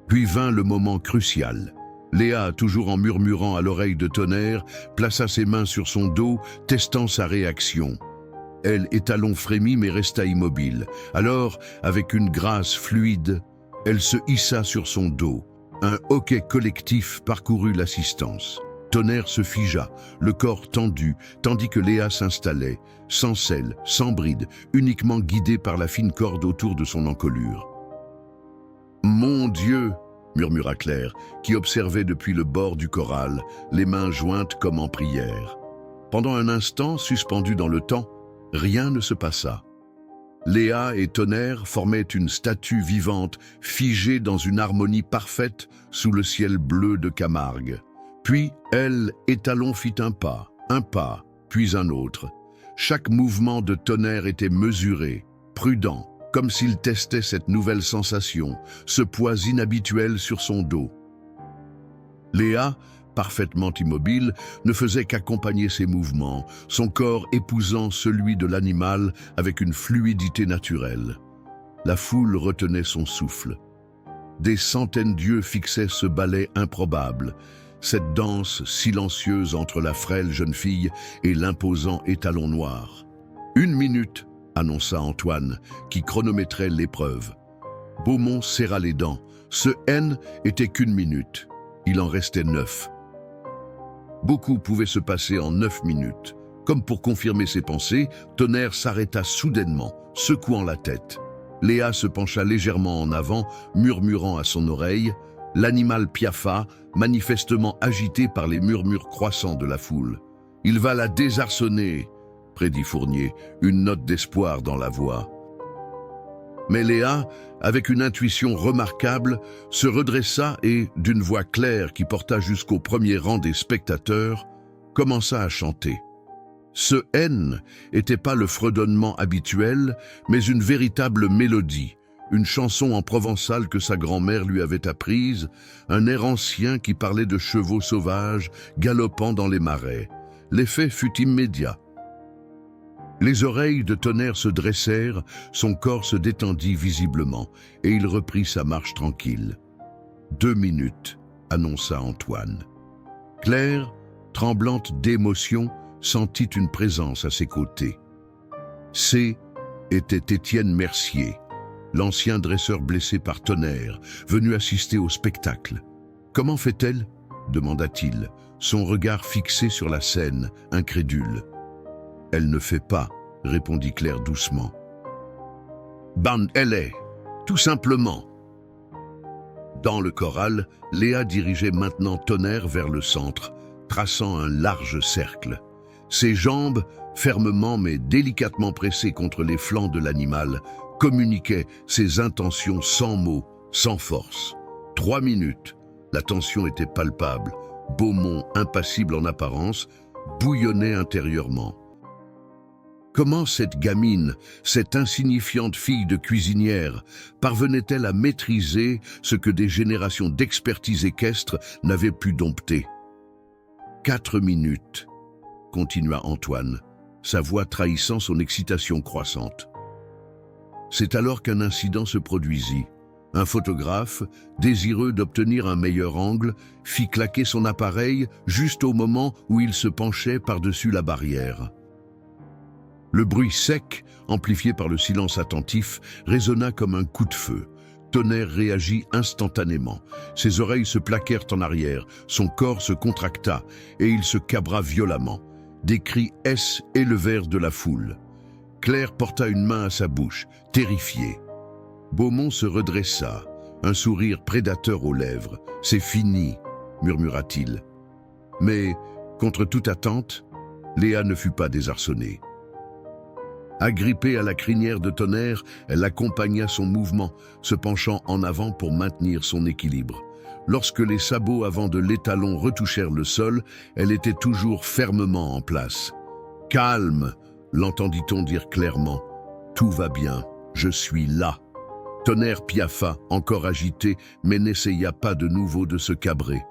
Puis vint le moment crucial. Léa, toujours en murmurant à l'oreille de Tonnerre, plaça ses mains sur son dos, testant sa réaction. Elle, étalon frémit mais resta immobile. Alors, avec une grâce fluide, elle se hissa sur son dos. Un hoquet collectif parcourut l'assistance. Tonnerre se figea, le corps tendu, tandis que Léa s'installait, sans selle, sans bride, uniquement guidée par la fine corde autour de son encolure. « Mon Dieu !» murmura Claire, qui observait depuis le bord du corral, les mains jointes comme en prière. Pendant un instant, suspendu dans le temps, rien ne se passa. Léa et Tonnerre formaient une statue vivante, figée dans une harmonie parfaite sous le ciel bleu de Camargue. Puis, elle, étalon, fit un pas, puis un autre. Chaque mouvement de Tonnerre était mesuré, prudent, comme s'il testait cette nouvelle sensation, ce poids inhabituel sur son dos. Léa, parfaitement immobile, ne faisait qu'accompagner ses mouvements, son corps épousant celui de l'animal avec une fluidité naturelle. La foule retenait son souffle. Des centaines d'yeux fixaient ce ballet improbable, cette danse silencieuse entre la frêle jeune fille et l'imposant étalon noir. « 1 minute !» annonça Antoine, qui chronométrait l'épreuve. Beaumont serra les dents. Ce N était qu'1 minute. Il en restait 9. Beaucoup pouvait se passer en 9 minutes. Comme pour confirmer ses pensées, Tonnerre s'arrêta soudainement, secouant la tête. Léa se pencha légèrement en avant, murmurant à son oreille. L'animal piaffa, manifestement agité par les murmures croissants de la foule. « Il va la désarçonner !» prédit Fournier, une note d'espoir dans la voix. Mais Léa, avec une intuition remarquable, se redressa et, d'une voix claire qui porta jusqu'au premier rang des spectateurs, commença à chanter. Ce N n'était pas le fredonnement habituel, mais une véritable mélodie, une chanson en provençal que sa grand-mère lui avait apprise, un air ancien qui parlait de chevaux sauvages galopant dans les marais. L'effet fut immédiat. Les oreilles de Tonnerre se dressèrent, son corps se détendit visiblement, et il reprit sa marche tranquille. 2 minutes, annonça Antoine. Claire, tremblante d'émotion, sentit une présence à ses côtés. C était Étienne Mercier, l'ancien dresseur blessé par Tonnerre, venu assister au spectacle. « Comment fait-elle » demanda-t-il, son regard fixé sur la scène, incrédule. « Elle ne fait pas », répondit Claire doucement. « Ben, elle est, tout simplement. » Dans le corral, Léa dirigeait maintenant Tonnerre vers le centre, traçant un large cercle. Ses jambes, fermement mais délicatement pressées contre les flancs de l'animal, communiquaient ses intentions sans mots, sans force. 3 minutes, la tension était palpable. Beaumont, impassible en apparence, bouillonnait intérieurement. Comment cette gamine, cette insignifiante fille de cuisinière, parvenait-elle à maîtriser ce que des générations d'expertise équestre n'avaient pu dompter? 4 minutes, continua Antoine, sa voix trahissant son excitation croissante. C'est alors qu'un incident se produisit. Un photographe, désireux d'obtenir un meilleur angle, fit claquer son appareil juste au moment où il se penchait par-dessus la barrière. Le bruit sec, amplifié par le silence attentif, résonna comme un coup de feu. Tonnerre réagit instantanément. Ses oreilles se plaquèrent en arrière, son corps se contracta et il se cabra violemment. Des cris élevèrent de la foule. Claire porta une main à sa bouche, terrifiée. Beaumont se redressa, un sourire prédateur aux lèvres. « C'est fini », murmura-t-il. Mais, contre toute attente, Léa ne fut pas désarçonnée. Agrippée à la crinière de Tonnerre, elle accompagna son mouvement, se penchant en avant pour maintenir son équilibre. Lorsque les sabots avant de l'étalon retouchèrent le sol, elle était toujours fermement en place. « Calme !» l'entendit-on dire clairement. « Tout va bien, je suis là !» Tonnerre piaffa, encore agité, mais n'essaya pas de nouveau de se cabrer.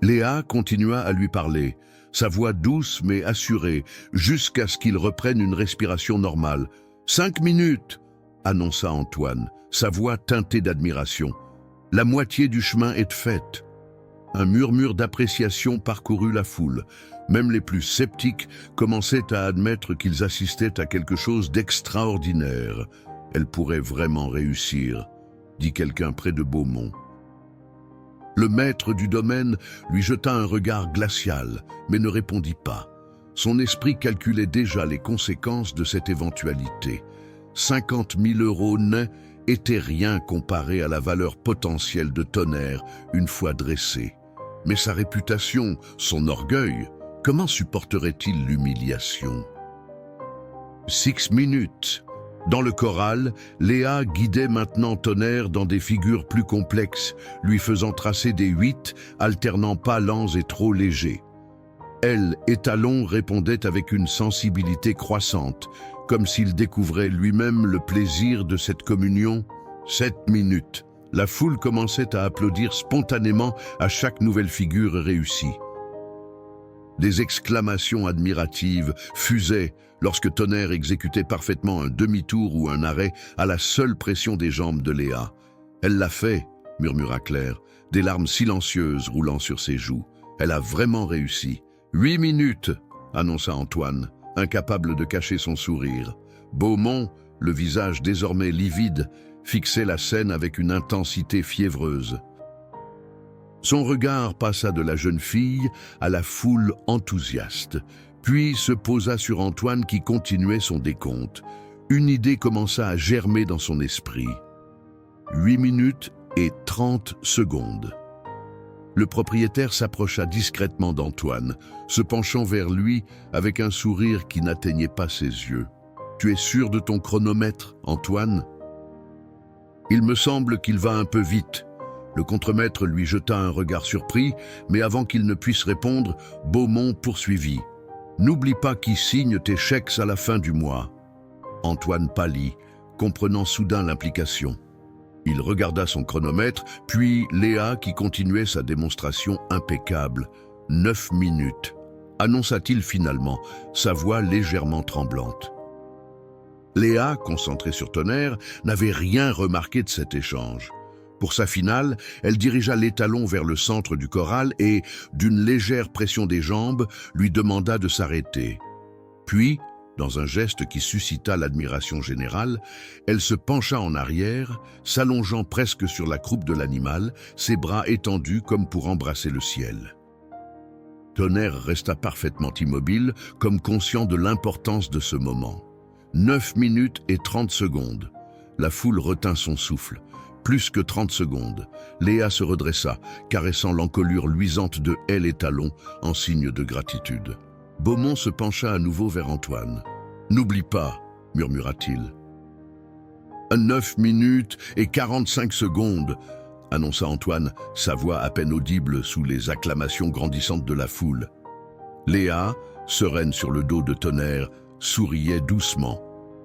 Léa continua à lui parler, sa voix douce mais assurée, jusqu'à ce qu'il reprenne une respiration normale. « 5 minutes !» annonça Antoine, sa voix teintée d'admiration. « La moitié du chemin est faite. » Un murmure d'appréciation parcourut la foule. Même les plus sceptiques commençaient à admettre qu'ils assistaient à quelque chose d'extraordinaire. « Elle pourrait vraiment réussir », dit quelqu'un près de Beaumont. Le maître du domaine lui jeta un regard glacial, mais ne répondit pas. Son esprit calculait déjà les conséquences de cette éventualité. 50 000 € n'étaient rien comparé à la valeur potentielle de Tonnerre une fois dressé. Mais sa réputation, son orgueil, comment supporterait-il l'humiliation? 6 minutes. Dans le choral, Léa guidait maintenant Tonnerre dans des figures plus complexes, lui faisant tracer des 8, alternant pas lents et trop légers. Elle, étalon, répondait avec une sensibilité croissante, comme s'il découvrait lui-même le plaisir de cette communion. 7 minutes. La foule commençait à applaudir spontanément à chaque nouvelle figure réussie. Des exclamations admiratives fusaient lorsque Tonnerre exécutait parfaitement un demi-tour ou un arrêt à la seule pression des jambes de Léa. « Elle l'a fait », murmura Claire, des larmes silencieuses roulant sur ses joues. « Elle a vraiment réussi. » 8 minutes, annonça Antoine, incapable de cacher son sourire. Beaumont, le visage désormais livide, fixait la scène avec une intensité fiévreuse. Son regard passa de la jeune fille à la foule enthousiaste, puis se posa sur Antoine qui continuait son décompte. Une idée commença à germer dans son esprit. 8 minutes et 30 secondes. Le propriétaire s'approcha discrètement d'Antoine, se penchant vers lui avec un sourire qui n'atteignait pas ses yeux. « Tu es sûr de ton chronomètre, Antoine ?»« Il me semble qu'il va un peu vite. » Le contremaître lui jeta un regard surpris, mais avant qu'il ne puisse répondre, Beaumont poursuivit. « N'oublie pas qui signe tes chèques à la fin du mois. » Antoine pâlit, comprenant soudain l'implication. Il regarda son chronomètre, puis Léa qui continuait sa démonstration impeccable. 9 minutes, annonça-t-il finalement, sa voix légèrement tremblante. Léa, concentrée sur Tonnerre, n'avait rien remarqué de cet échange. Pour sa finale, elle dirigea l'étalon vers le centre du corral et, d'une légère pression des jambes, lui demanda de s'arrêter. Puis, dans un geste qui suscita l'admiration générale, elle se pencha en arrière, s'allongeant presque sur la croupe de l'animal, ses bras étendus comme pour embrasser le ciel. Tonnerre resta parfaitement immobile, comme conscient de l'importance de ce moment. 9 minutes et 30 secondes. La foule retint son souffle. Plus que 30 secondes. Léa se redressa, caressant l'encolure luisante de elle et talon en signe de gratitude. Beaumont se pencha à nouveau vers Antoine. « N'oublie pas, » murmura-t-il. « 9 minutes et 45 secondes, » annonça Antoine, sa voix à peine audible sous les acclamations grandissantes de la foule. Léa, sereine sur le dos de Tonnerre, souriait doucement.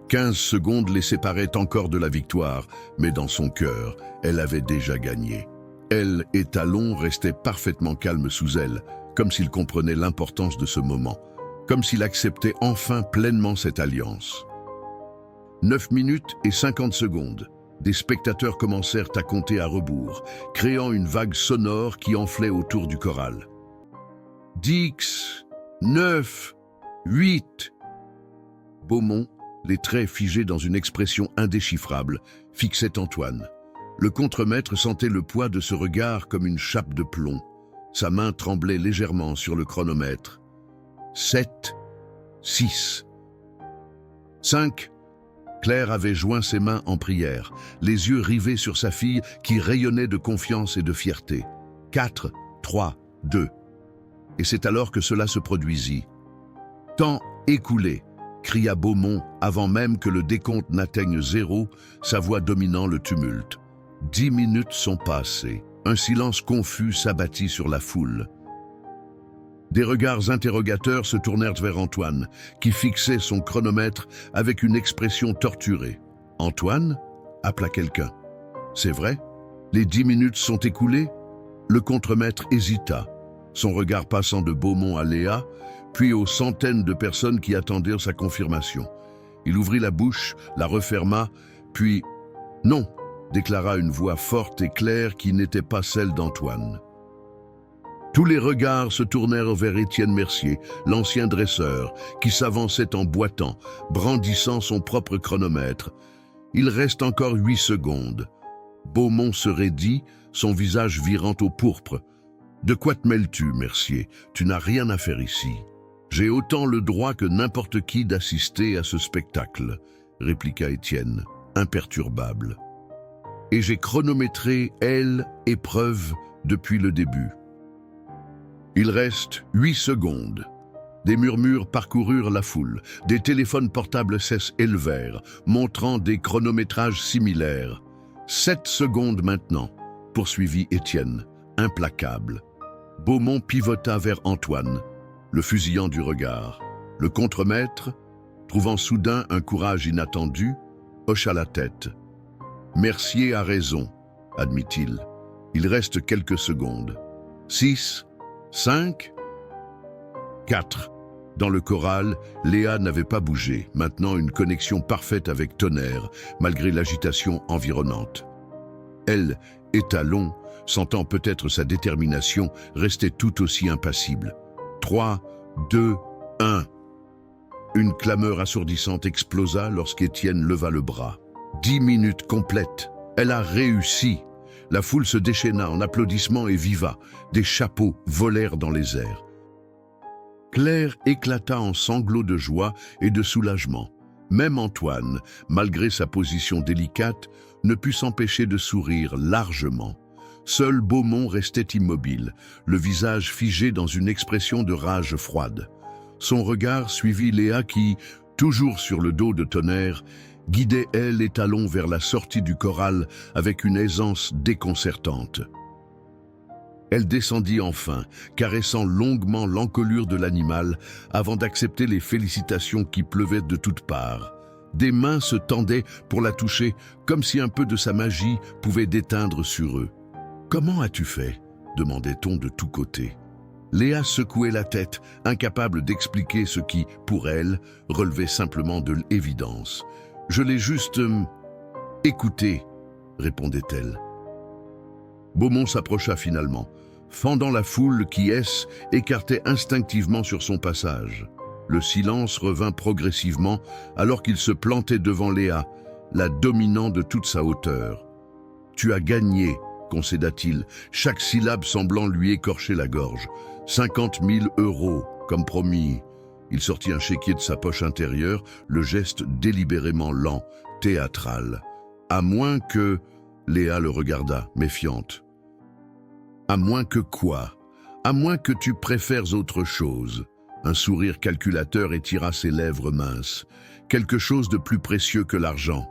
15 secondes les séparaient encore de la victoire, mais dans son cœur, elle avait déjà gagné. Elle et Talon restaient parfaitement calmes sous elle, comme s'il comprenait l'importance de ce moment, comme s'il acceptait enfin pleinement cette alliance. 9 minutes et 50 secondes. Des spectateurs commencèrent à compter à rebours, créant une vague sonore qui enflait autour du choral. 10, 9, 8. Beaumont, les traits figés dans une expression indéchiffrable, fixait Antoine. Le contremaître sentait le poids de ce regard comme une chape de plomb. Sa main tremblait légèrement sur le chronomètre. 7, 6, 5. Claire avait joint ses mains en prière, les yeux rivés sur sa fille qui rayonnait de confiance et de fierté. 4, 3, 2. Et c'est alors que cela se produisit. Temps écoulé, cria Beaumont avant même que le décompte n'atteigne 0, sa voix dominant le tumulte. 10 minutes sont passées. Un silence confus s'abattit sur la foule. Des regards interrogateurs se tournèrent vers Antoine, qui fixait son chronomètre avec une expression torturée. « Antoine » appela quelqu'un. « C'est vrai ? Les 10 minutes sont écoulées ?» Le contremaître hésita, son regard passant de Beaumont à Léa, puis aux centaines de personnes qui attendirent sa confirmation. Il ouvrit la bouche, la referma, puis « Non !» déclara une voix forte et claire qui n'était pas celle d'Antoine. Tous les regards se tournèrent vers Étienne Mercier, l'ancien dresseur, qui s'avançait en boitant, brandissant son propre chronomètre. Il reste encore 8 secondes. Beaumont se raidit, son visage virant au pourpre. « De quoi te mêles-tu, Mercier? Tu n'as rien à faire ici. »« J'ai autant le droit que n'importe qui d'assister à ce spectacle, » répliqua Étienne, imperturbable. « Et j'ai chronométré, épreuve, depuis le début. » Il reste 8 secondes. Des murmures parcoururent la foule. Des téléphones portables s'élevèrent, montrant des chronométrages similaires. 7 secondes maintenant, poursuivit Étienne, implacable. Beaumont pivota vers Antoine, le fusillant du regard. Le contremaître, trouvant soudain un courage inattendu, hocha la tête. « Mercier a raison, admit-il. Il reste quelques secondes. 6, 5, 4. Dans le choral, Léa n'avait pas bougé, maintenant une connexion parfaite avec Tonnerre, malgré l'agitation environnante. Elle et Talon, sentant peut-être sa détermination, restaient tout aussi impassibles. 3, 2, 1. Une clameur assourdissante explosa lorsqu'Étienne leva le bras. 10 minutes complètes. Elle a réussi. La foule se déchaîna en applaudissements et viva. Des chapeaux volèrent dans les airs. Claire éclata en sanglots de joie et de soulagement. Même Antoine, malgré sa position délicate, ne put s'empêcher de sourire largement. Seul Beaumont restait immobile, le visage figé dans une expression de rage froide. Son regard suivit Léa qui, toujours sur le dos de Tonnerre, guidait elle et Talon vers la sortie du choral avec une aisance déconcertante. Elle descendit enfin, caressant longuement l'encolure de l'animal avant d'accepter les félicitations qui pleuvaient de toutes parts. Des mains se tendaient pour la toucher, comme si un peu de sa magie pouvait déteindre sur eux. « Comment as-tu fait » demandait-on de tous côtés. Léa secouait la tête, incapable d'expliquer ce qui, pour elle, relevait simplement de l'évidence. « Je l'ai juste... écouté » répondait-elle. Beaumont s'approcha finalement, fendant la foule qui, écartait instinctivement sur son passage. Le silence revint progressivement alors qu'il se plantait devant Léa, la dominant de toute sa hauteur. « Tu as gagné » concéda-t-il, chaque syllabe semblant lui écorcher la gorge. 50 000 €, comme promis. Il sortit un chéquier de sa poche intérieure, le geste délibérément lent, théâtral. À moins que... Léa le regarda, méfiante. À moins que quoi? À moins que tu préfères autre chose. Un sourire calculateur étira ses lèvres minces. Quelque chose de plus précieux que l'argent.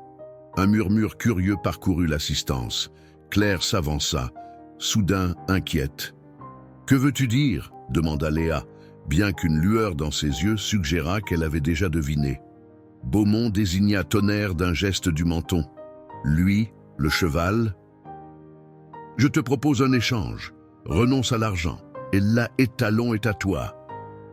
Un murmure curieux parcourut l'assistance. Claire s'avança, soudain inquiète. « Que veux-tu dire » demanda Léa, bien qu'une lueur dans ses yeux suggéra qu'elle avait déjà deviné. Beaumont désigna Tonnerre d'un geste du menton. Lui, le cheval. « Je te propose un échange. Renonce à l'argent. Et là, étalon est à toi. »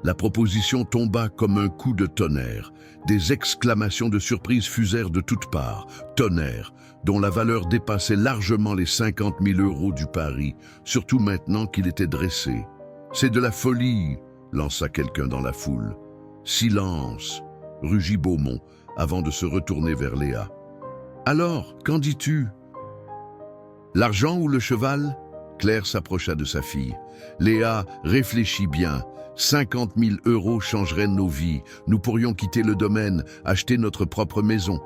La proposition tomba comme un coup de tonnerre. Des exclamations de surprise fusèrent de toutes parts. Tonnerre, dont la valeur dépassait largement les 50 000 € du pari, surtout maintenant qu'il était dressé. « C'est de la folie !» lança quelqu'un dans la foule. « Silence !» rugit Beaumont, avant de se retourner vers Léa. « Alors, qu'en dis-tu ?»« L'argent ou le cheval ?» Claire s'approcha de sa fille. « Léa, réfléchis bien. 50 000 € changeraient nos vies. Nous pourrions quitter le domaine, acheter notre propre maison. »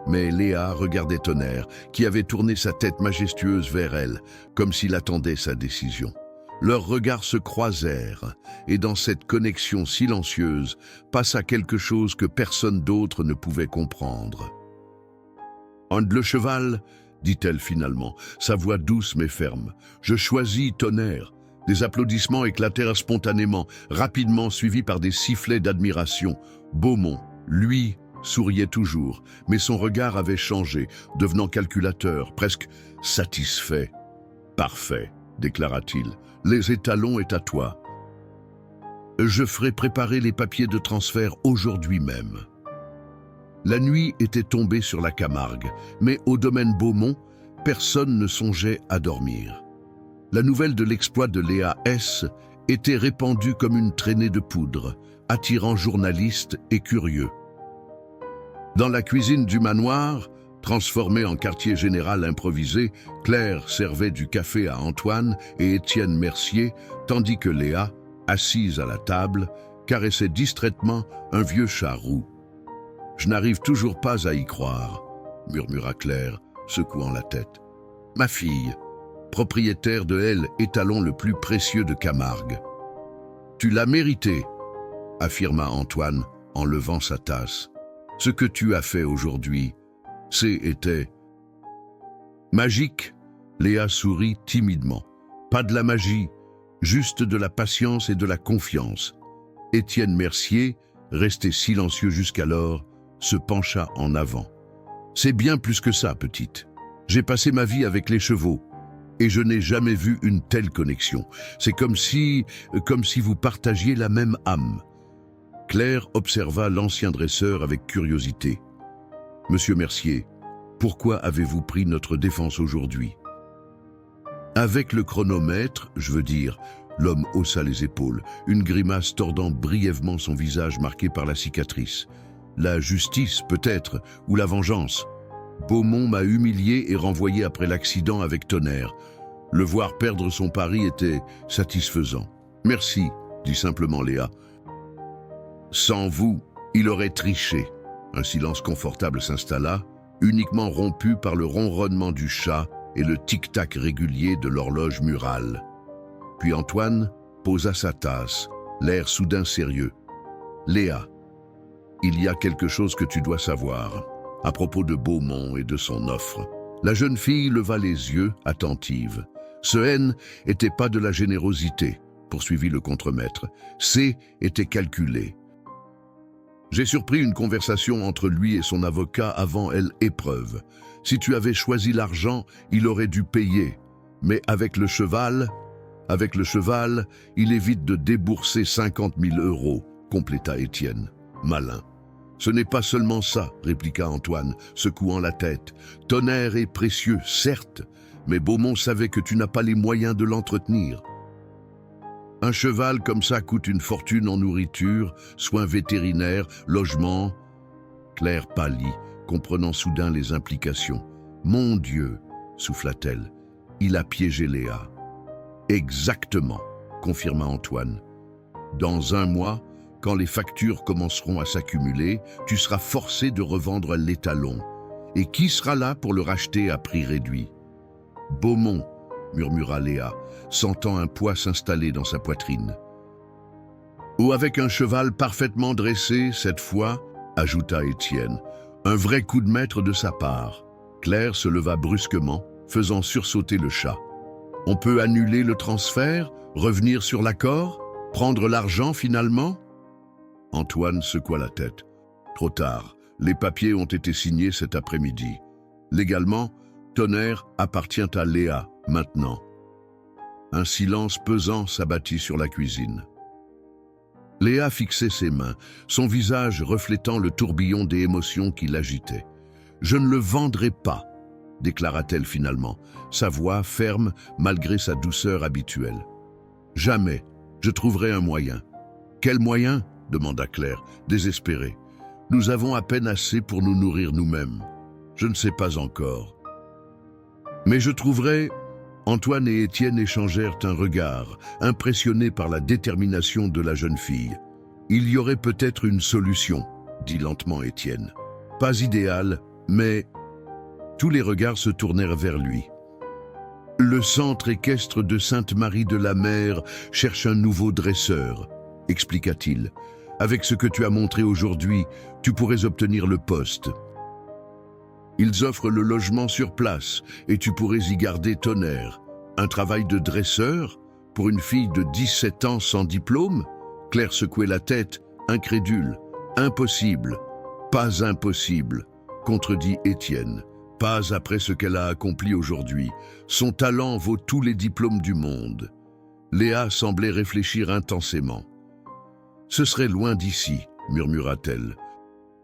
Mais Léa regardait Tonnerre, qui avait tourné sa tête majestueuse vers elle, comme s'il attendait sa décision. Leurs regards se croisèrent, et dans cette connexion silencieuse passa quelque chose que personne d'autre ne pouvait comprendre. « Le cheval ?» dit-elle finalement, sa voix douce mais ferme. « Je choisis Tonnerre. » Des applaudissements éclatèrent spontanément, rapidement suivis par des sifflets d'admiration. Beaumont, lui, souriait toujours, mais son regard avait changé, devenant calculateur, presque satisfait. « Parfait, » déclara-t-il. « Les étalons est à toi. Je ferai préparer les papiers de transfert aujourd'hui même. » La nuit était tombée sur la Camargue, mais au domaine Beaumont, personne ne songeait à dormir. La nouvelle de l'exploit de Léa S. était répandue comme une traînée de poudre, attirant journalistes et curieux. Dans la cuisine du manoir, transformée en quartier général improvisé, Claire servait du café à Antoine et Étienne Mercier, tandis que Léa, assise à la table, caressait distraitement un vieux chat roux. « Je n'arrive toujours pas à y croire, » murmura Claire, secouant la tête. « Ma fille, propriétaire de elle, étalon le plus précieux de Camargue. »« Tu l'as mérité, » affirma Antoine en levant sa tasse. « Ce que tu as fait aujourd'hui, était... » « Magique ?» Léa sourit timidement. « Pas de la magie, juste de la patience et de la confiance. » Étienne Mercier, resté silencieux jusqu'alors, se pencha en avant. « C'est bien plus que ça, petite. J'ai passé ma vie avec les chevaux. Et je n'ai jamais vu une telle connexion. C'est comme si vous partagiez la même âme. » Claire observa l'ancien dresseur avec curiosité. « Monsieur Mercier, pourquoi avez-vous pris notre défense aujourd'hui ?»« Avec le chronomètre, je veux dire. » L'homme haussa les épaules, une grimace tordant brièvement son visage marqué par la cicatrice. « La justice, peut-être, ou la vengeance. Beaumont m'a humilié et renvoyé après l'accident avec Tonnerre. Le voir perdre son pari était satisfaisant. « Merci, » dit simplement Léa. « Sans vous, il aurait triché. » Un silence confortable s'installa, uniquement rompu par le ronronnement du chat et le tic-tac régulier de l'horloge murale. Puis Antoine posa sa tasse, l'air soudain sérieux. « Léa, il y a quelque chose que tu dois savoir à propos de Beaumont et de son offre. » La jeune fille leva les yeux, attentive. « Ce N n'était pas de la générosité, » poursuivit le contremaître. « C était calculé. J'ai surpris une conversation entre lui et son avocat avant l'épreuve. Si tu avais choisi l'argent, il aurait dû payer. Mais avec le cheval, il évite de débourser 50 000 €, compléta Étienne. Malin. Ce n'est pas seulement ça, répliqua Antoine, secouant la tête. Tonnerre est précieux, certes, mais Beaumont savait que tu n'as pas les moyens de l'entretenir. Un cheval comme ça coûte une fortune en nourriture, soins vétérinaires, logement. Claire pâlit, comprenant soudain les implications. Mon Dieu, souffla-t-elle, il a piégé Léa. Exactement, confirma Antoine. Dans 1 mois, quand les factures commenceront à s'accumuler, tu seras forcé de revendre l'étalon. Et qui sera là pour le racheter à prix réduit? Beaumont, murmura Léa, sentant un poids s'installer dans sa poitrine. Ou avec un cheval parfaitement dressé, cette fois, ajouta Étienne. Un vrai coup de maître de sa part. Claire se leva brusquement, faisant sursauter le chat. On peut annuler le transfert, revenir sur l'accord? Prendre l'argent finalement? Antoine secoua la tête. Trop tard, les papiers ont été signés cet après-midi. Légalement, Tonnerre appartient à Léa, maintenant. Un silence pesant s'abattit sur la cuisine. Léa fixait ses mains, son visage reflétant le tourbillon des émotions qui l'agitaient. « Je ne le vendrai pas », déclara-t-elle finalement, sa voix ferme malgré sa douceur habituelle. « Jamais, je trouverai un moyen. »« Quel moyen ?» demanda Claire, désespérée. « Nous avons à peine assez pour nous nourrir nous-mêmes. Je ne sais pas encore. »« Mais je trouverai... » Antoine et Étienne échangèrent un regard, impressionnés par la détermination de la jeune fille. « Il y aurait peut-être une solution, » dit lentement Étienne. « Pas idéale, mais... » Tous les regards se tournèrent vers lui. « Le centre équestre de Sainte-Marie de la Mer cherche un nouveau dresseur, » expliqua-t-il. « Avec ce que tu as montré aujourd'hui, tu pourrais obtenir le poste. Ils offrent le logement sur place et tu pourrais y garder Tonnerre. Un travail de dresseur pour une fille de 17 ans sans diplôme ?» Claire secouait la tête, incrédule. « Impossible, pas impossible », contredit Étienne. « Pas après ce qu'elle a accompli aujourd'hui. Son talent vaut tous les diplômes du monde. » Léa semblait réfléchir intensément. « Ce serait loin d'ici, » murmura-t-elle.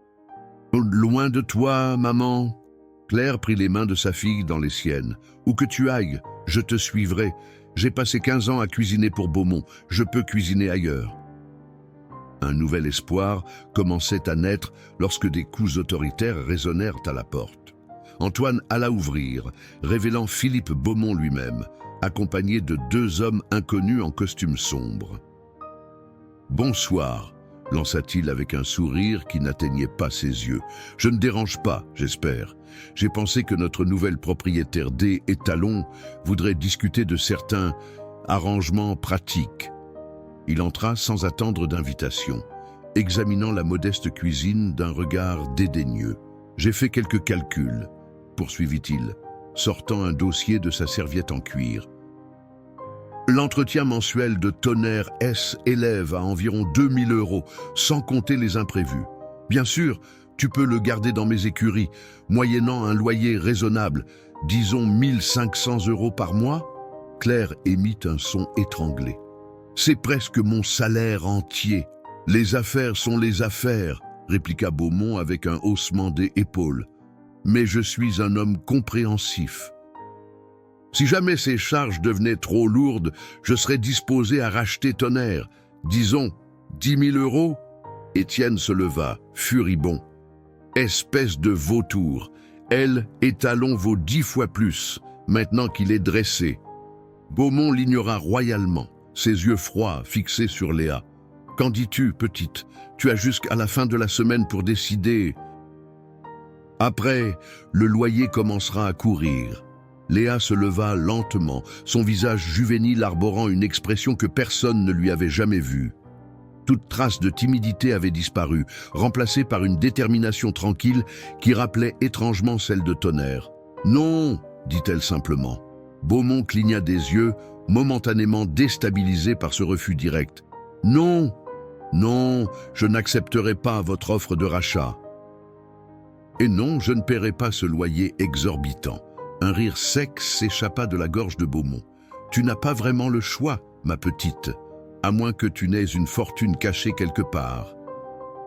« Loin de toi, maman ?» Claire prit les mains de sa fille dans les siennes. « Où que tu ailles, je te suivrai. J'ai passé 15 ans à cuisiner pour Beaumont. Je peux cuisiner ailleurs. » Un nouvel espoir commençait à naître lorsque des coups autoritaires résonnèrent à la porte. Antoine alla ouvrir, révélant Philippe Beaumont lui-même, accompagné de 2 hommes inconnus en costume sombre. « Bonsoir », lança-t-il avec un sourire qui n'atteignait pas ses yeux. « Je ne dérange pas, j'espère. J'ai pensé que notre nouvelle propriétaire des étalons voudrait discuter de certains arrangements pratiques. » Il entra sans attendre d'invitation, examinant la modeste cuisine d'un regard dédaigneux. « J'ai fait quelques calculs, » poursuivit-il, sortant un dossier de sa serviette en cuir. L'entretien mensuel de Tonnerre S élève à environ 2000 €, sans compter les imprévus. Bien sûr, tu peux le garder dans mes écuries, moyennant un loyer raisonnable, disons 1500 € par mois. Claire émit un son étranglé. C'est presque mon salaire entier. Les affaires sont les affaires, répliqua Beaumont avec un haussement des épaules. Mais je suis un homme compréhensif. Si jamais ces charges devenaient trop lourdes, je serais disposé à racheter Tonnerre. Disons 10 000 €. Étienne se leva, furibond. Espèce de vautour. Elle, étalon, vaut 10 fois plus, maintenant qu'il est dressé. Beaumont l'ignora royalement, ses yeux froids fixés sur Léa. Qu'en dis-tu, petite? Tu as jusqu'à la fin de la semaine pour décider. Après, le loyer commencera à courir. Léa se leva lentement, son visage juvénile arborant une expression que personne ne lui avait jamais vue. Toute trace de timidité avait disparu, remplacée par une détermination tranquille qui rappelait étrangement celle de Tonnerre. « Non !» dit-elle simplement. Beaumont cligna des yeux, momentanément déstabilisé par ce refus direct. « Non, non, je n'accepterai pas votre offre de rachat. » Et non, je ne paierai pas ce loyer exorbitant. Un rire sec s'échappa de la gorge de Beaumont. « Tu n'as pas vraiment le choix, ma petite, à moins que tu n'aies une fortune cachée quelque part. »«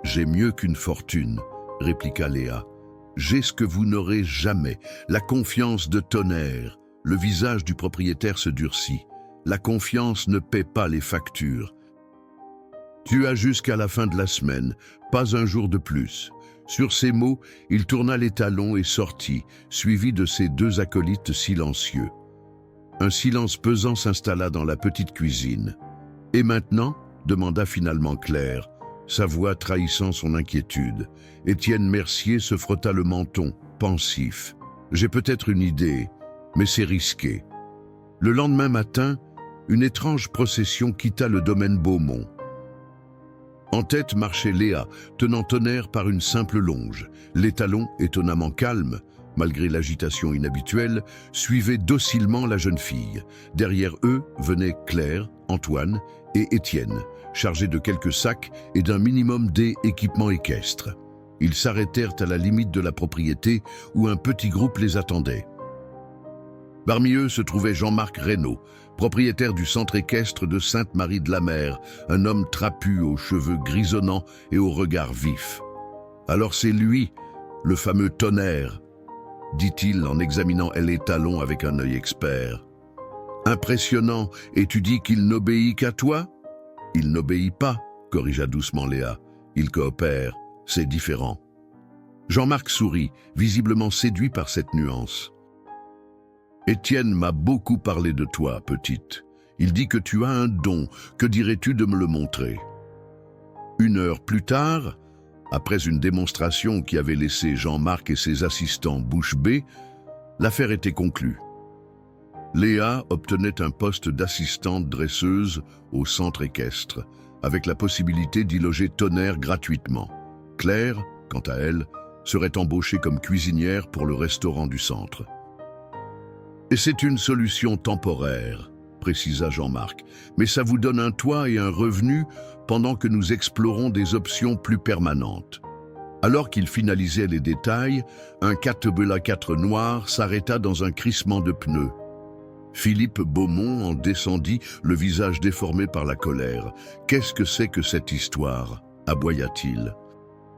J'ai mieux qu'une fortune, » répliqua Léa. « J'ai ce que vous n'aurez jamais, la confiance de Tonnerre. » Le visage du propriétaire se durcit. « La confiance ne paie pas les factures. Tu as jusqu'à la fin de la semaine, pas un jour de plus. » Sur ces mots, il tourna les talons et sortit, suivi de ses 2 acolytes silencieux. Un silence pesant s'installa dans la petite cuisine. « Et maintenant ?» demanda finalement Claire, sa voix trahissant son inquiétude. Étienne Mercier se frotta le menton, pensif. « J'ai peut-être une idée, mais c'est risqué. » Le lendemain matin, une étrange procession quitta le domaine Beaumont. En tête marchait Léa, tenant Tonnerre par une simple longe. L'étalon, étonnamment calme, malgré l'agitation inhabituelle, suivaient docilement la jeune fille. Derrière eux venaient Claire, Antoine et Étienne, chargés de quelques sacs et d'un minimum d'équipements équestres. Ils s'arrêtèrent à la limite de la propriété où un petit groupe les attendait. Parmi eux se trouvait Jean-Marc Reynaud, propriétaire du centre équestre de Sainte-Marie-de-la-Mer, un homme trapu aux cheveux grisonnants et au regard vif. « Alors c'est lui, le fameux Tonnerre », dit-il en examinant les talons avec un œil expert. « Impressionnant, et tu dis qu'il n'obéit qu'à toi ?»« Il n'obéit pas, » corrigea doucement Léa. « Il coopère, c'est différent. » Jean-Marc sourit, visiblement séduit par cette nuance. « Étienne m'a beaucoup parlé de toi, petite. Il dit que tu as un don. Que dirais-tu de me le montrer ?» 1 heure plus tard, après une démonstration qui avait laissé Jean-Marc et ses assistants bouche bée, l'affaire était conclue. Léa obtenait un poste d'assistante dresseuse au centre équestre, avec la possibilité d'y loger Tonnerre gratuitement. Claire, quant à elle, serait embauchée comme cuisinière pour le restaurant du centre. « Et c'est une solution temporaire, » précisa Jean-Marc, « mais ça vous donne un toit et un revenu pendant que nous explorons des options plus permanentes. » Alors qu'il finalisait les détails, un Caterpillar 4 noir s'arrêta dans un crissement de pneus. Philippe Beaumont en descendit, le visage déformé par la colère. « Qu'est-ce que c'est que cette histoire ?» aboya-t-il.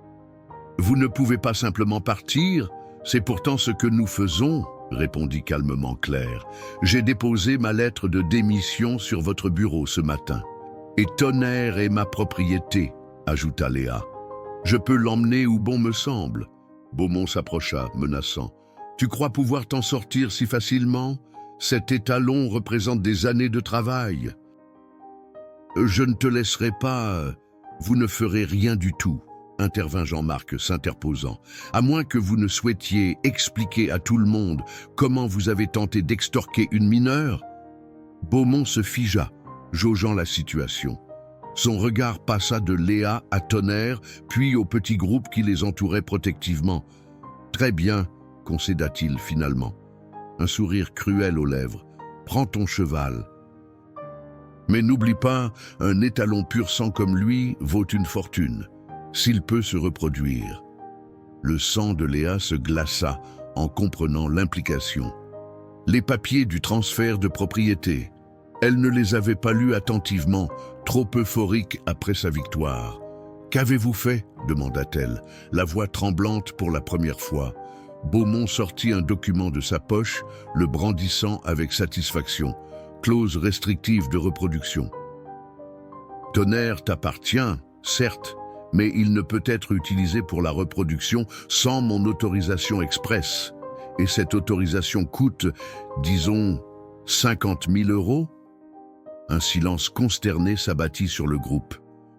« Vous ne pouvez pas simplement partir, c'est pourtant ce que nous faisons, » répondit calmement Claire. « J'ai déposé ma lettre de démission sur votre bureau ce matin. Et Tonnerre est ma propriété, » ajouta Léa. « Je peux l'emmener où bon me semble. » Beaumont s'approcha, menaçant. « Tu crois pouvoir t'en sortir si facilement ? Cet étalon représente des années de travail. »« Je ne te laisserai pas, vous ne ferez rien du tout. » intervint Jean-Marc s'interposant. « À moins que vous ne souhaitiez expliquer à tout le monde comment vous avez tenté d'extorquer une mineure ?» Beaumont se figea, jaugeant la situation. Son regard passa de Léa à Tonnerre, puis au petit groupe qui les entourait protectivement. « Très bien, » concéda-t-il finalement, un sourire cruel aux lèvres. « Prends ton cheval. Mais n'oublie pas, un étalon pur sang comme lui vaut une fortune. S'il peut se reproduire. » Le sang de Léa se glaça en comprenant l'implication. Les papiers du transfert de propriété. Elle ne les avait pas lus attentivement, trop euphorique après sa victoire. « Qu'avez-vous fait ?» demanda-t-elle, la voix tremblante pour la première fois. Beaumont sortit un document de sa poche, le brandissant avec satisfaction. Clause restrictive de reproduction. « Tonnerre t'appartient, certes, mais il ne peut être utilisé pour la reproduction sans mon autorisation expresse. Et cette autorisation coûte, disons, 50 000 €. Un silence consterné s'abattit sur le groupe.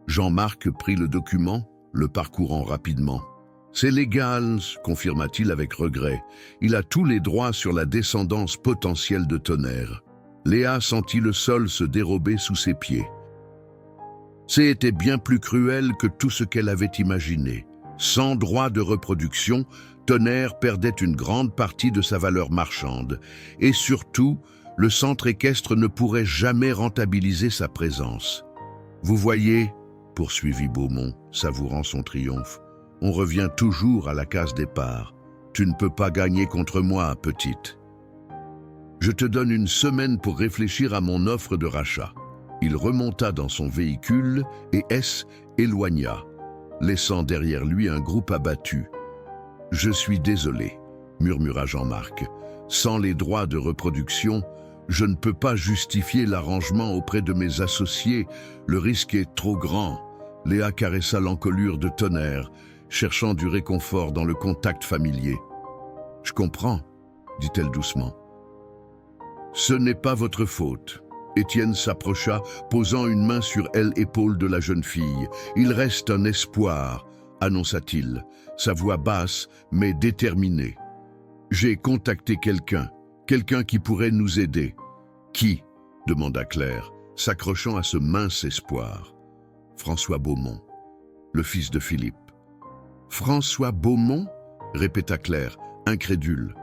Jean-Marc prit le document, le parcourant rapidement. « C'est légal, » confirma-t-il avec regret. « Il a tous les droits sur la descendance potentielle de Tonnerre. » Léa sentit le sol se dérober sous ses pieds. C'était bien plus cruel que tout ce qu'elle avait imaginé. Sans droit de reproduction, Tonnerre perdait une grande partie de sa valeur marchande. Et surtout, le centre équestre ne pourrait jamais rentabiliser sa présence. « Vous voyez, » poursuivit Beaumont, savourant son triomphe, « on revient toujours à la case départ. Tu ne peux pas gagner contre moi, petite. Je te donne 1 semaine pour réfléchir à mon offre de rachat. » Il remonta dans son véhicule et éloigna, laissant derrière lui un groupe abattu. « Je suis désolé, » murmura Jean-Marc. « Sans les droits de reproduction, je ne peux pas justifier l'arrangement auprès de mes associés. Le risque est trop grand. » Léa caressa l'encolure de Tonnerre, cherchant du réconfort dans le contact familier. « Je comprends, » dit-elle doucement. « Ce n'est pas votre faute. » Étienne s'approcha, posant une main sur l'épaule de la jeune fille. « Il reste un espoir, » annonça-t-il, sa voix basse mais déterminée. « J'ai contacté quelqu'un qui pourrait nous aider. »« Qui ?» demanda Claire, s'accrochant à ce mince espoir. « François Beaumont, le fils de Philippe. »« François Beaumont ?» répéta Claire, incrédule.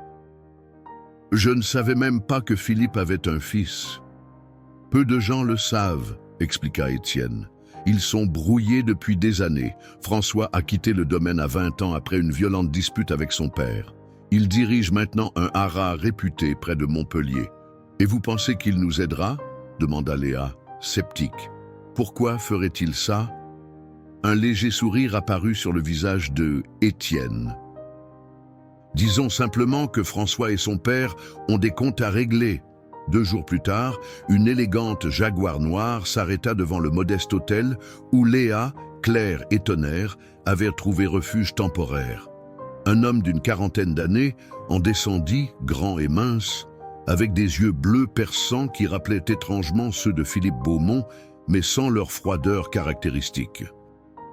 « Je ne savais même pas que Philippe avait un fils. »« Peu de gens le savent, » expliqua Étienne. « Ils sont brouillés depuis des années. François a quitté le domaine à 20 ans après une violente dispute avec son père. Il dirige maintenant un haras réputé près de Montpellier. Et vous pensez qu'il nous aidera ?» demanda Léa, sceptique. « Pourquoi ferait-il ça ?» Un léger sourire apparut sur le visage de Étienne. « Disons simplement que François et son père ont des comptes à régler. » 2 jours plus tard, une élégante Jaguar noire s'arrêta devant le modeste hôtel où Léa, Claire et Tonnerre avaient trouvé refuge temporaire. Un homme d'une 40aine d'années en descendit, grand et mince, avec des yeux bleus perçants qui rappelaient étrangement ceux de Philippe Beaumont, mais sans leur froideur caractéristique.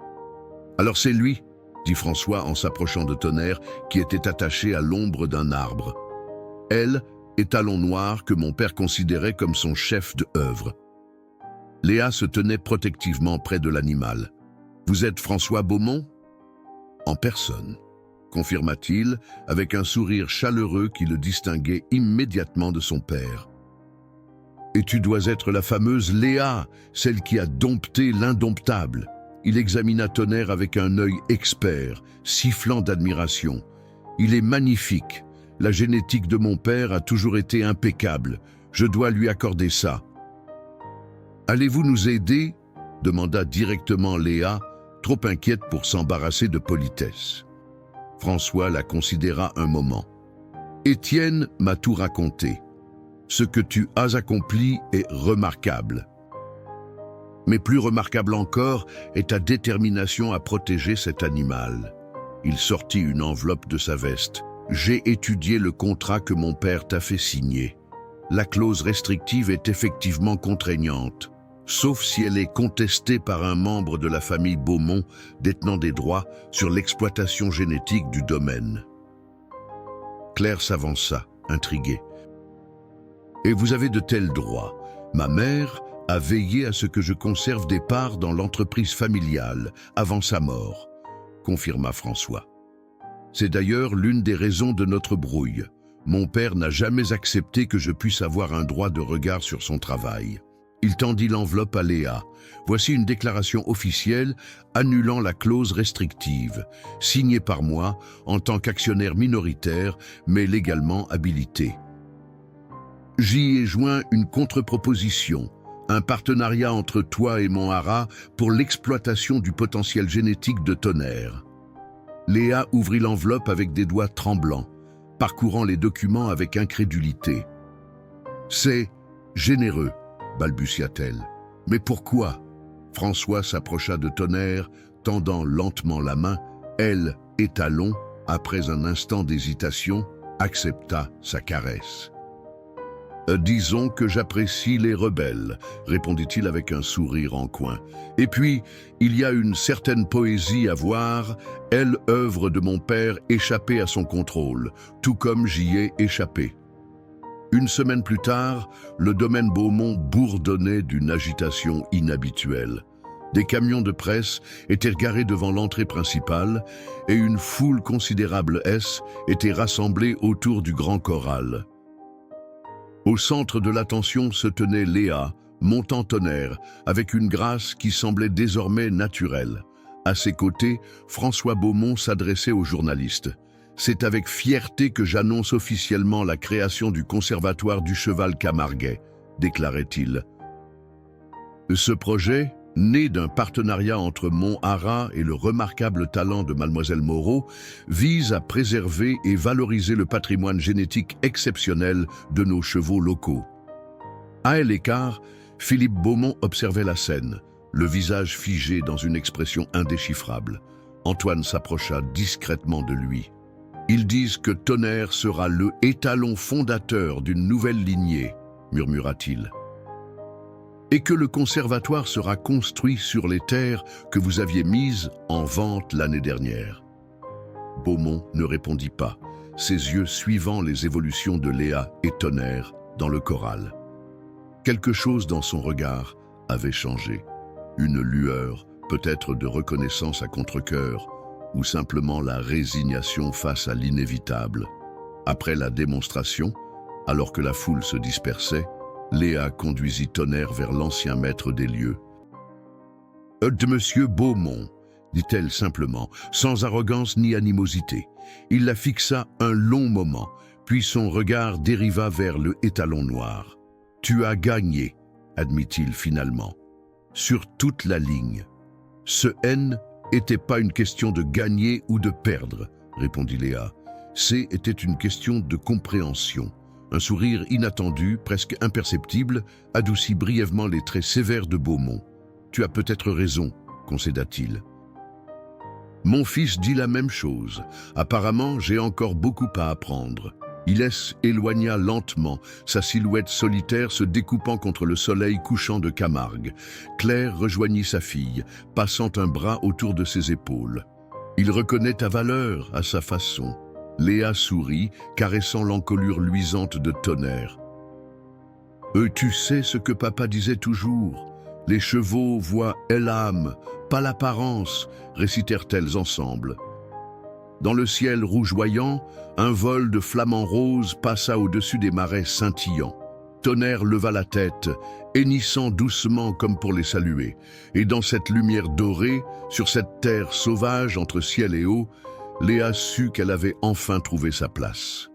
« Alors c'est lui », dit François en s'approchant de Tonnerre, qui était attaché à l'ombre d'un arbre. Elle, étalon noir que mon père considérait comme son chef d'œuvre. Léa se tenait protectivement près de l'animal. « Vous êtes François Beaumont ?»« En personne, » confirma-t-il, avec un sourire chaleureux qui le distinguait immédiatement de son père. « Et tu dois être la fameuse Léa, celle qui a dompté l'indomptable. » Il examina Tonnerre avec un œil expert, sifflant d'admiration. « Il est magnifique. La génétique de mon père a toujours été impeccable. Je dois lui accorder ça. »« Allez-vous nous aider ?» demanda directement Léa, trop inquiète pour s'embarrasser de politesse. François la considéra un moment. « Étienne m'a tout raconté. Ce que tu as accompli est remarquable. Mais plus remarquable encore est ta détermination à protéger cet animal. » Il sortit une enveloppe de sa veste. « J'ai étudié le contrat que mon père t'a fait signer. La clause restrictive est effectivement contraignante, sauf si elle est contestée par un membre de la famille Beaumont détenant des droits sur l'exploitation génétique du domaine. » Claire s'avança, intriguée. « Et vous avez de tels droits. Ma mère a veillé à ce que je conserve des parts dans l'entreprise familiale avant sa mort, » confirma François. « C'est d'ailleurs l'une des raisons de notre brouille. Mon père n'a jamais accepté que je puisse avoir un droit de regard sur son travail. » Il tendit l'enveloppe à Léa. « Voici une déclaration officielle annulant la clause restrictive, signée par moi en tant qu'actionnaire minoritaire, mais légalement habilité. J'y ai joint une contre-proposition, un partenariat entre toi et mon haras pour l'exploitation du potentiel génétique de Tonnerre. » Léa ouvrit l'enveloppe avec des doigts tremblants, parcourant les documents avec incrédulité. « C'est généreux, » balbutia-t-elle. « Mais pourquoi ?» François s'approcha de Tonnerre, tendant lentement la main. Elle, étalon, après un instant d'hésitation, accepta sa caresse. « Disons que j'apprécie les rebelles, » répondit-il avec un sourire en coin. « Et puis, il y a une certaine poésie à voir, elle, œuvre de mon père échappée à son contrôle, tout comme j'y ai échappé. » Une semaine plus tard, le domaine Beaumont bourdonnait d'une agitation inhabituelle. Des camions de presse étaient garés devant l'entrée principale et une foule considérable était rassemblée autour du grand choral. Au centre de l'attention se tenait Léa, montant Tonnerre, avec une grâce qui semblait désormais naturelle. À ses côtés, François Beaumont s'adressait aux journalistes. « C'est avec fierté que j'annonce officiellement la création du Conservatoire du Cheval Camarguais », déclarait-il. Ce projet, né d'un partenariat entre mon haras et le remarquable talent de Mademoiselle Moreau, vise à préserver et valoriser le patrimoine génétique exceptionnel de nos chevaux locaux. À l'écart, Philippe Beaumont observait la scène, le visage figé dans une expression indéchiffrable. Antoine s'approcha discrètement de lui. « Ils disent que Tonnerre sera le étalon fondateur d'une nouvelle lignée, » murmura-t-il. « Et que le conservatoire sera construit sur les terres que vous aviez mises en vente l'année dernière. » Beaumont ne répondit pas, ses yeux suivant les évolutions de Léa et Tonnerre dans le choral. Quelque chose dans son regard avait changé. Une lueur, peut-être de reconnaissance à contre-cœur, ou simplement la résignation face à l'inévitable. Après la démonstration, alors que la foule se dispersait, Léa conduisit Tonnerre vers l'ancien maître des lieux. « De Monsieur Beaumont », dit-elle simplement, sans arrogance ni animosité. Il la fixa un long moment, puis son regard dériva vers le étalon noir. « Tu as gagné », admit-il finalement, « sur toute la ligne. » « Ce N n'était pas une question de gagner ou de perdre, » répondit Léa. « C était une question de compréhension. » Un sourire inattendu, presque imperceptible, adoucit brièvement les traits sévères de Beaumont. « Tu as peut-être raison, » concéda-t-il. « Mon fils dit la même chose. Apparemment, j'ai encore beaucoup à apprendre. » Ilès éloigna lentement, sa silhouette solitaire se découpant contre le soleil couchant de Camargue. Claire rejoignit sa fille, passant un bras autour de ses épaules. Il reconnaît ta valeur à sa façon. Léa sourit, caressant l'encolure luisante de Tonnerre. Tu sais ce que papa disait toujours. Les chevaux voient l'âme, pas l'apparence, récitèrent-elles ensemble. Dans le ciel rougeoyant, un vol de flamants roses passa au-dessus des marais scintillants. Tonnerre leva la tête, hennissant doucement comme pour les saluer. Et dans cette lumière dorée, sur cette terre sauvage entre ciel et eau, Léa sut qu'elle avait enfin trouvé sa place.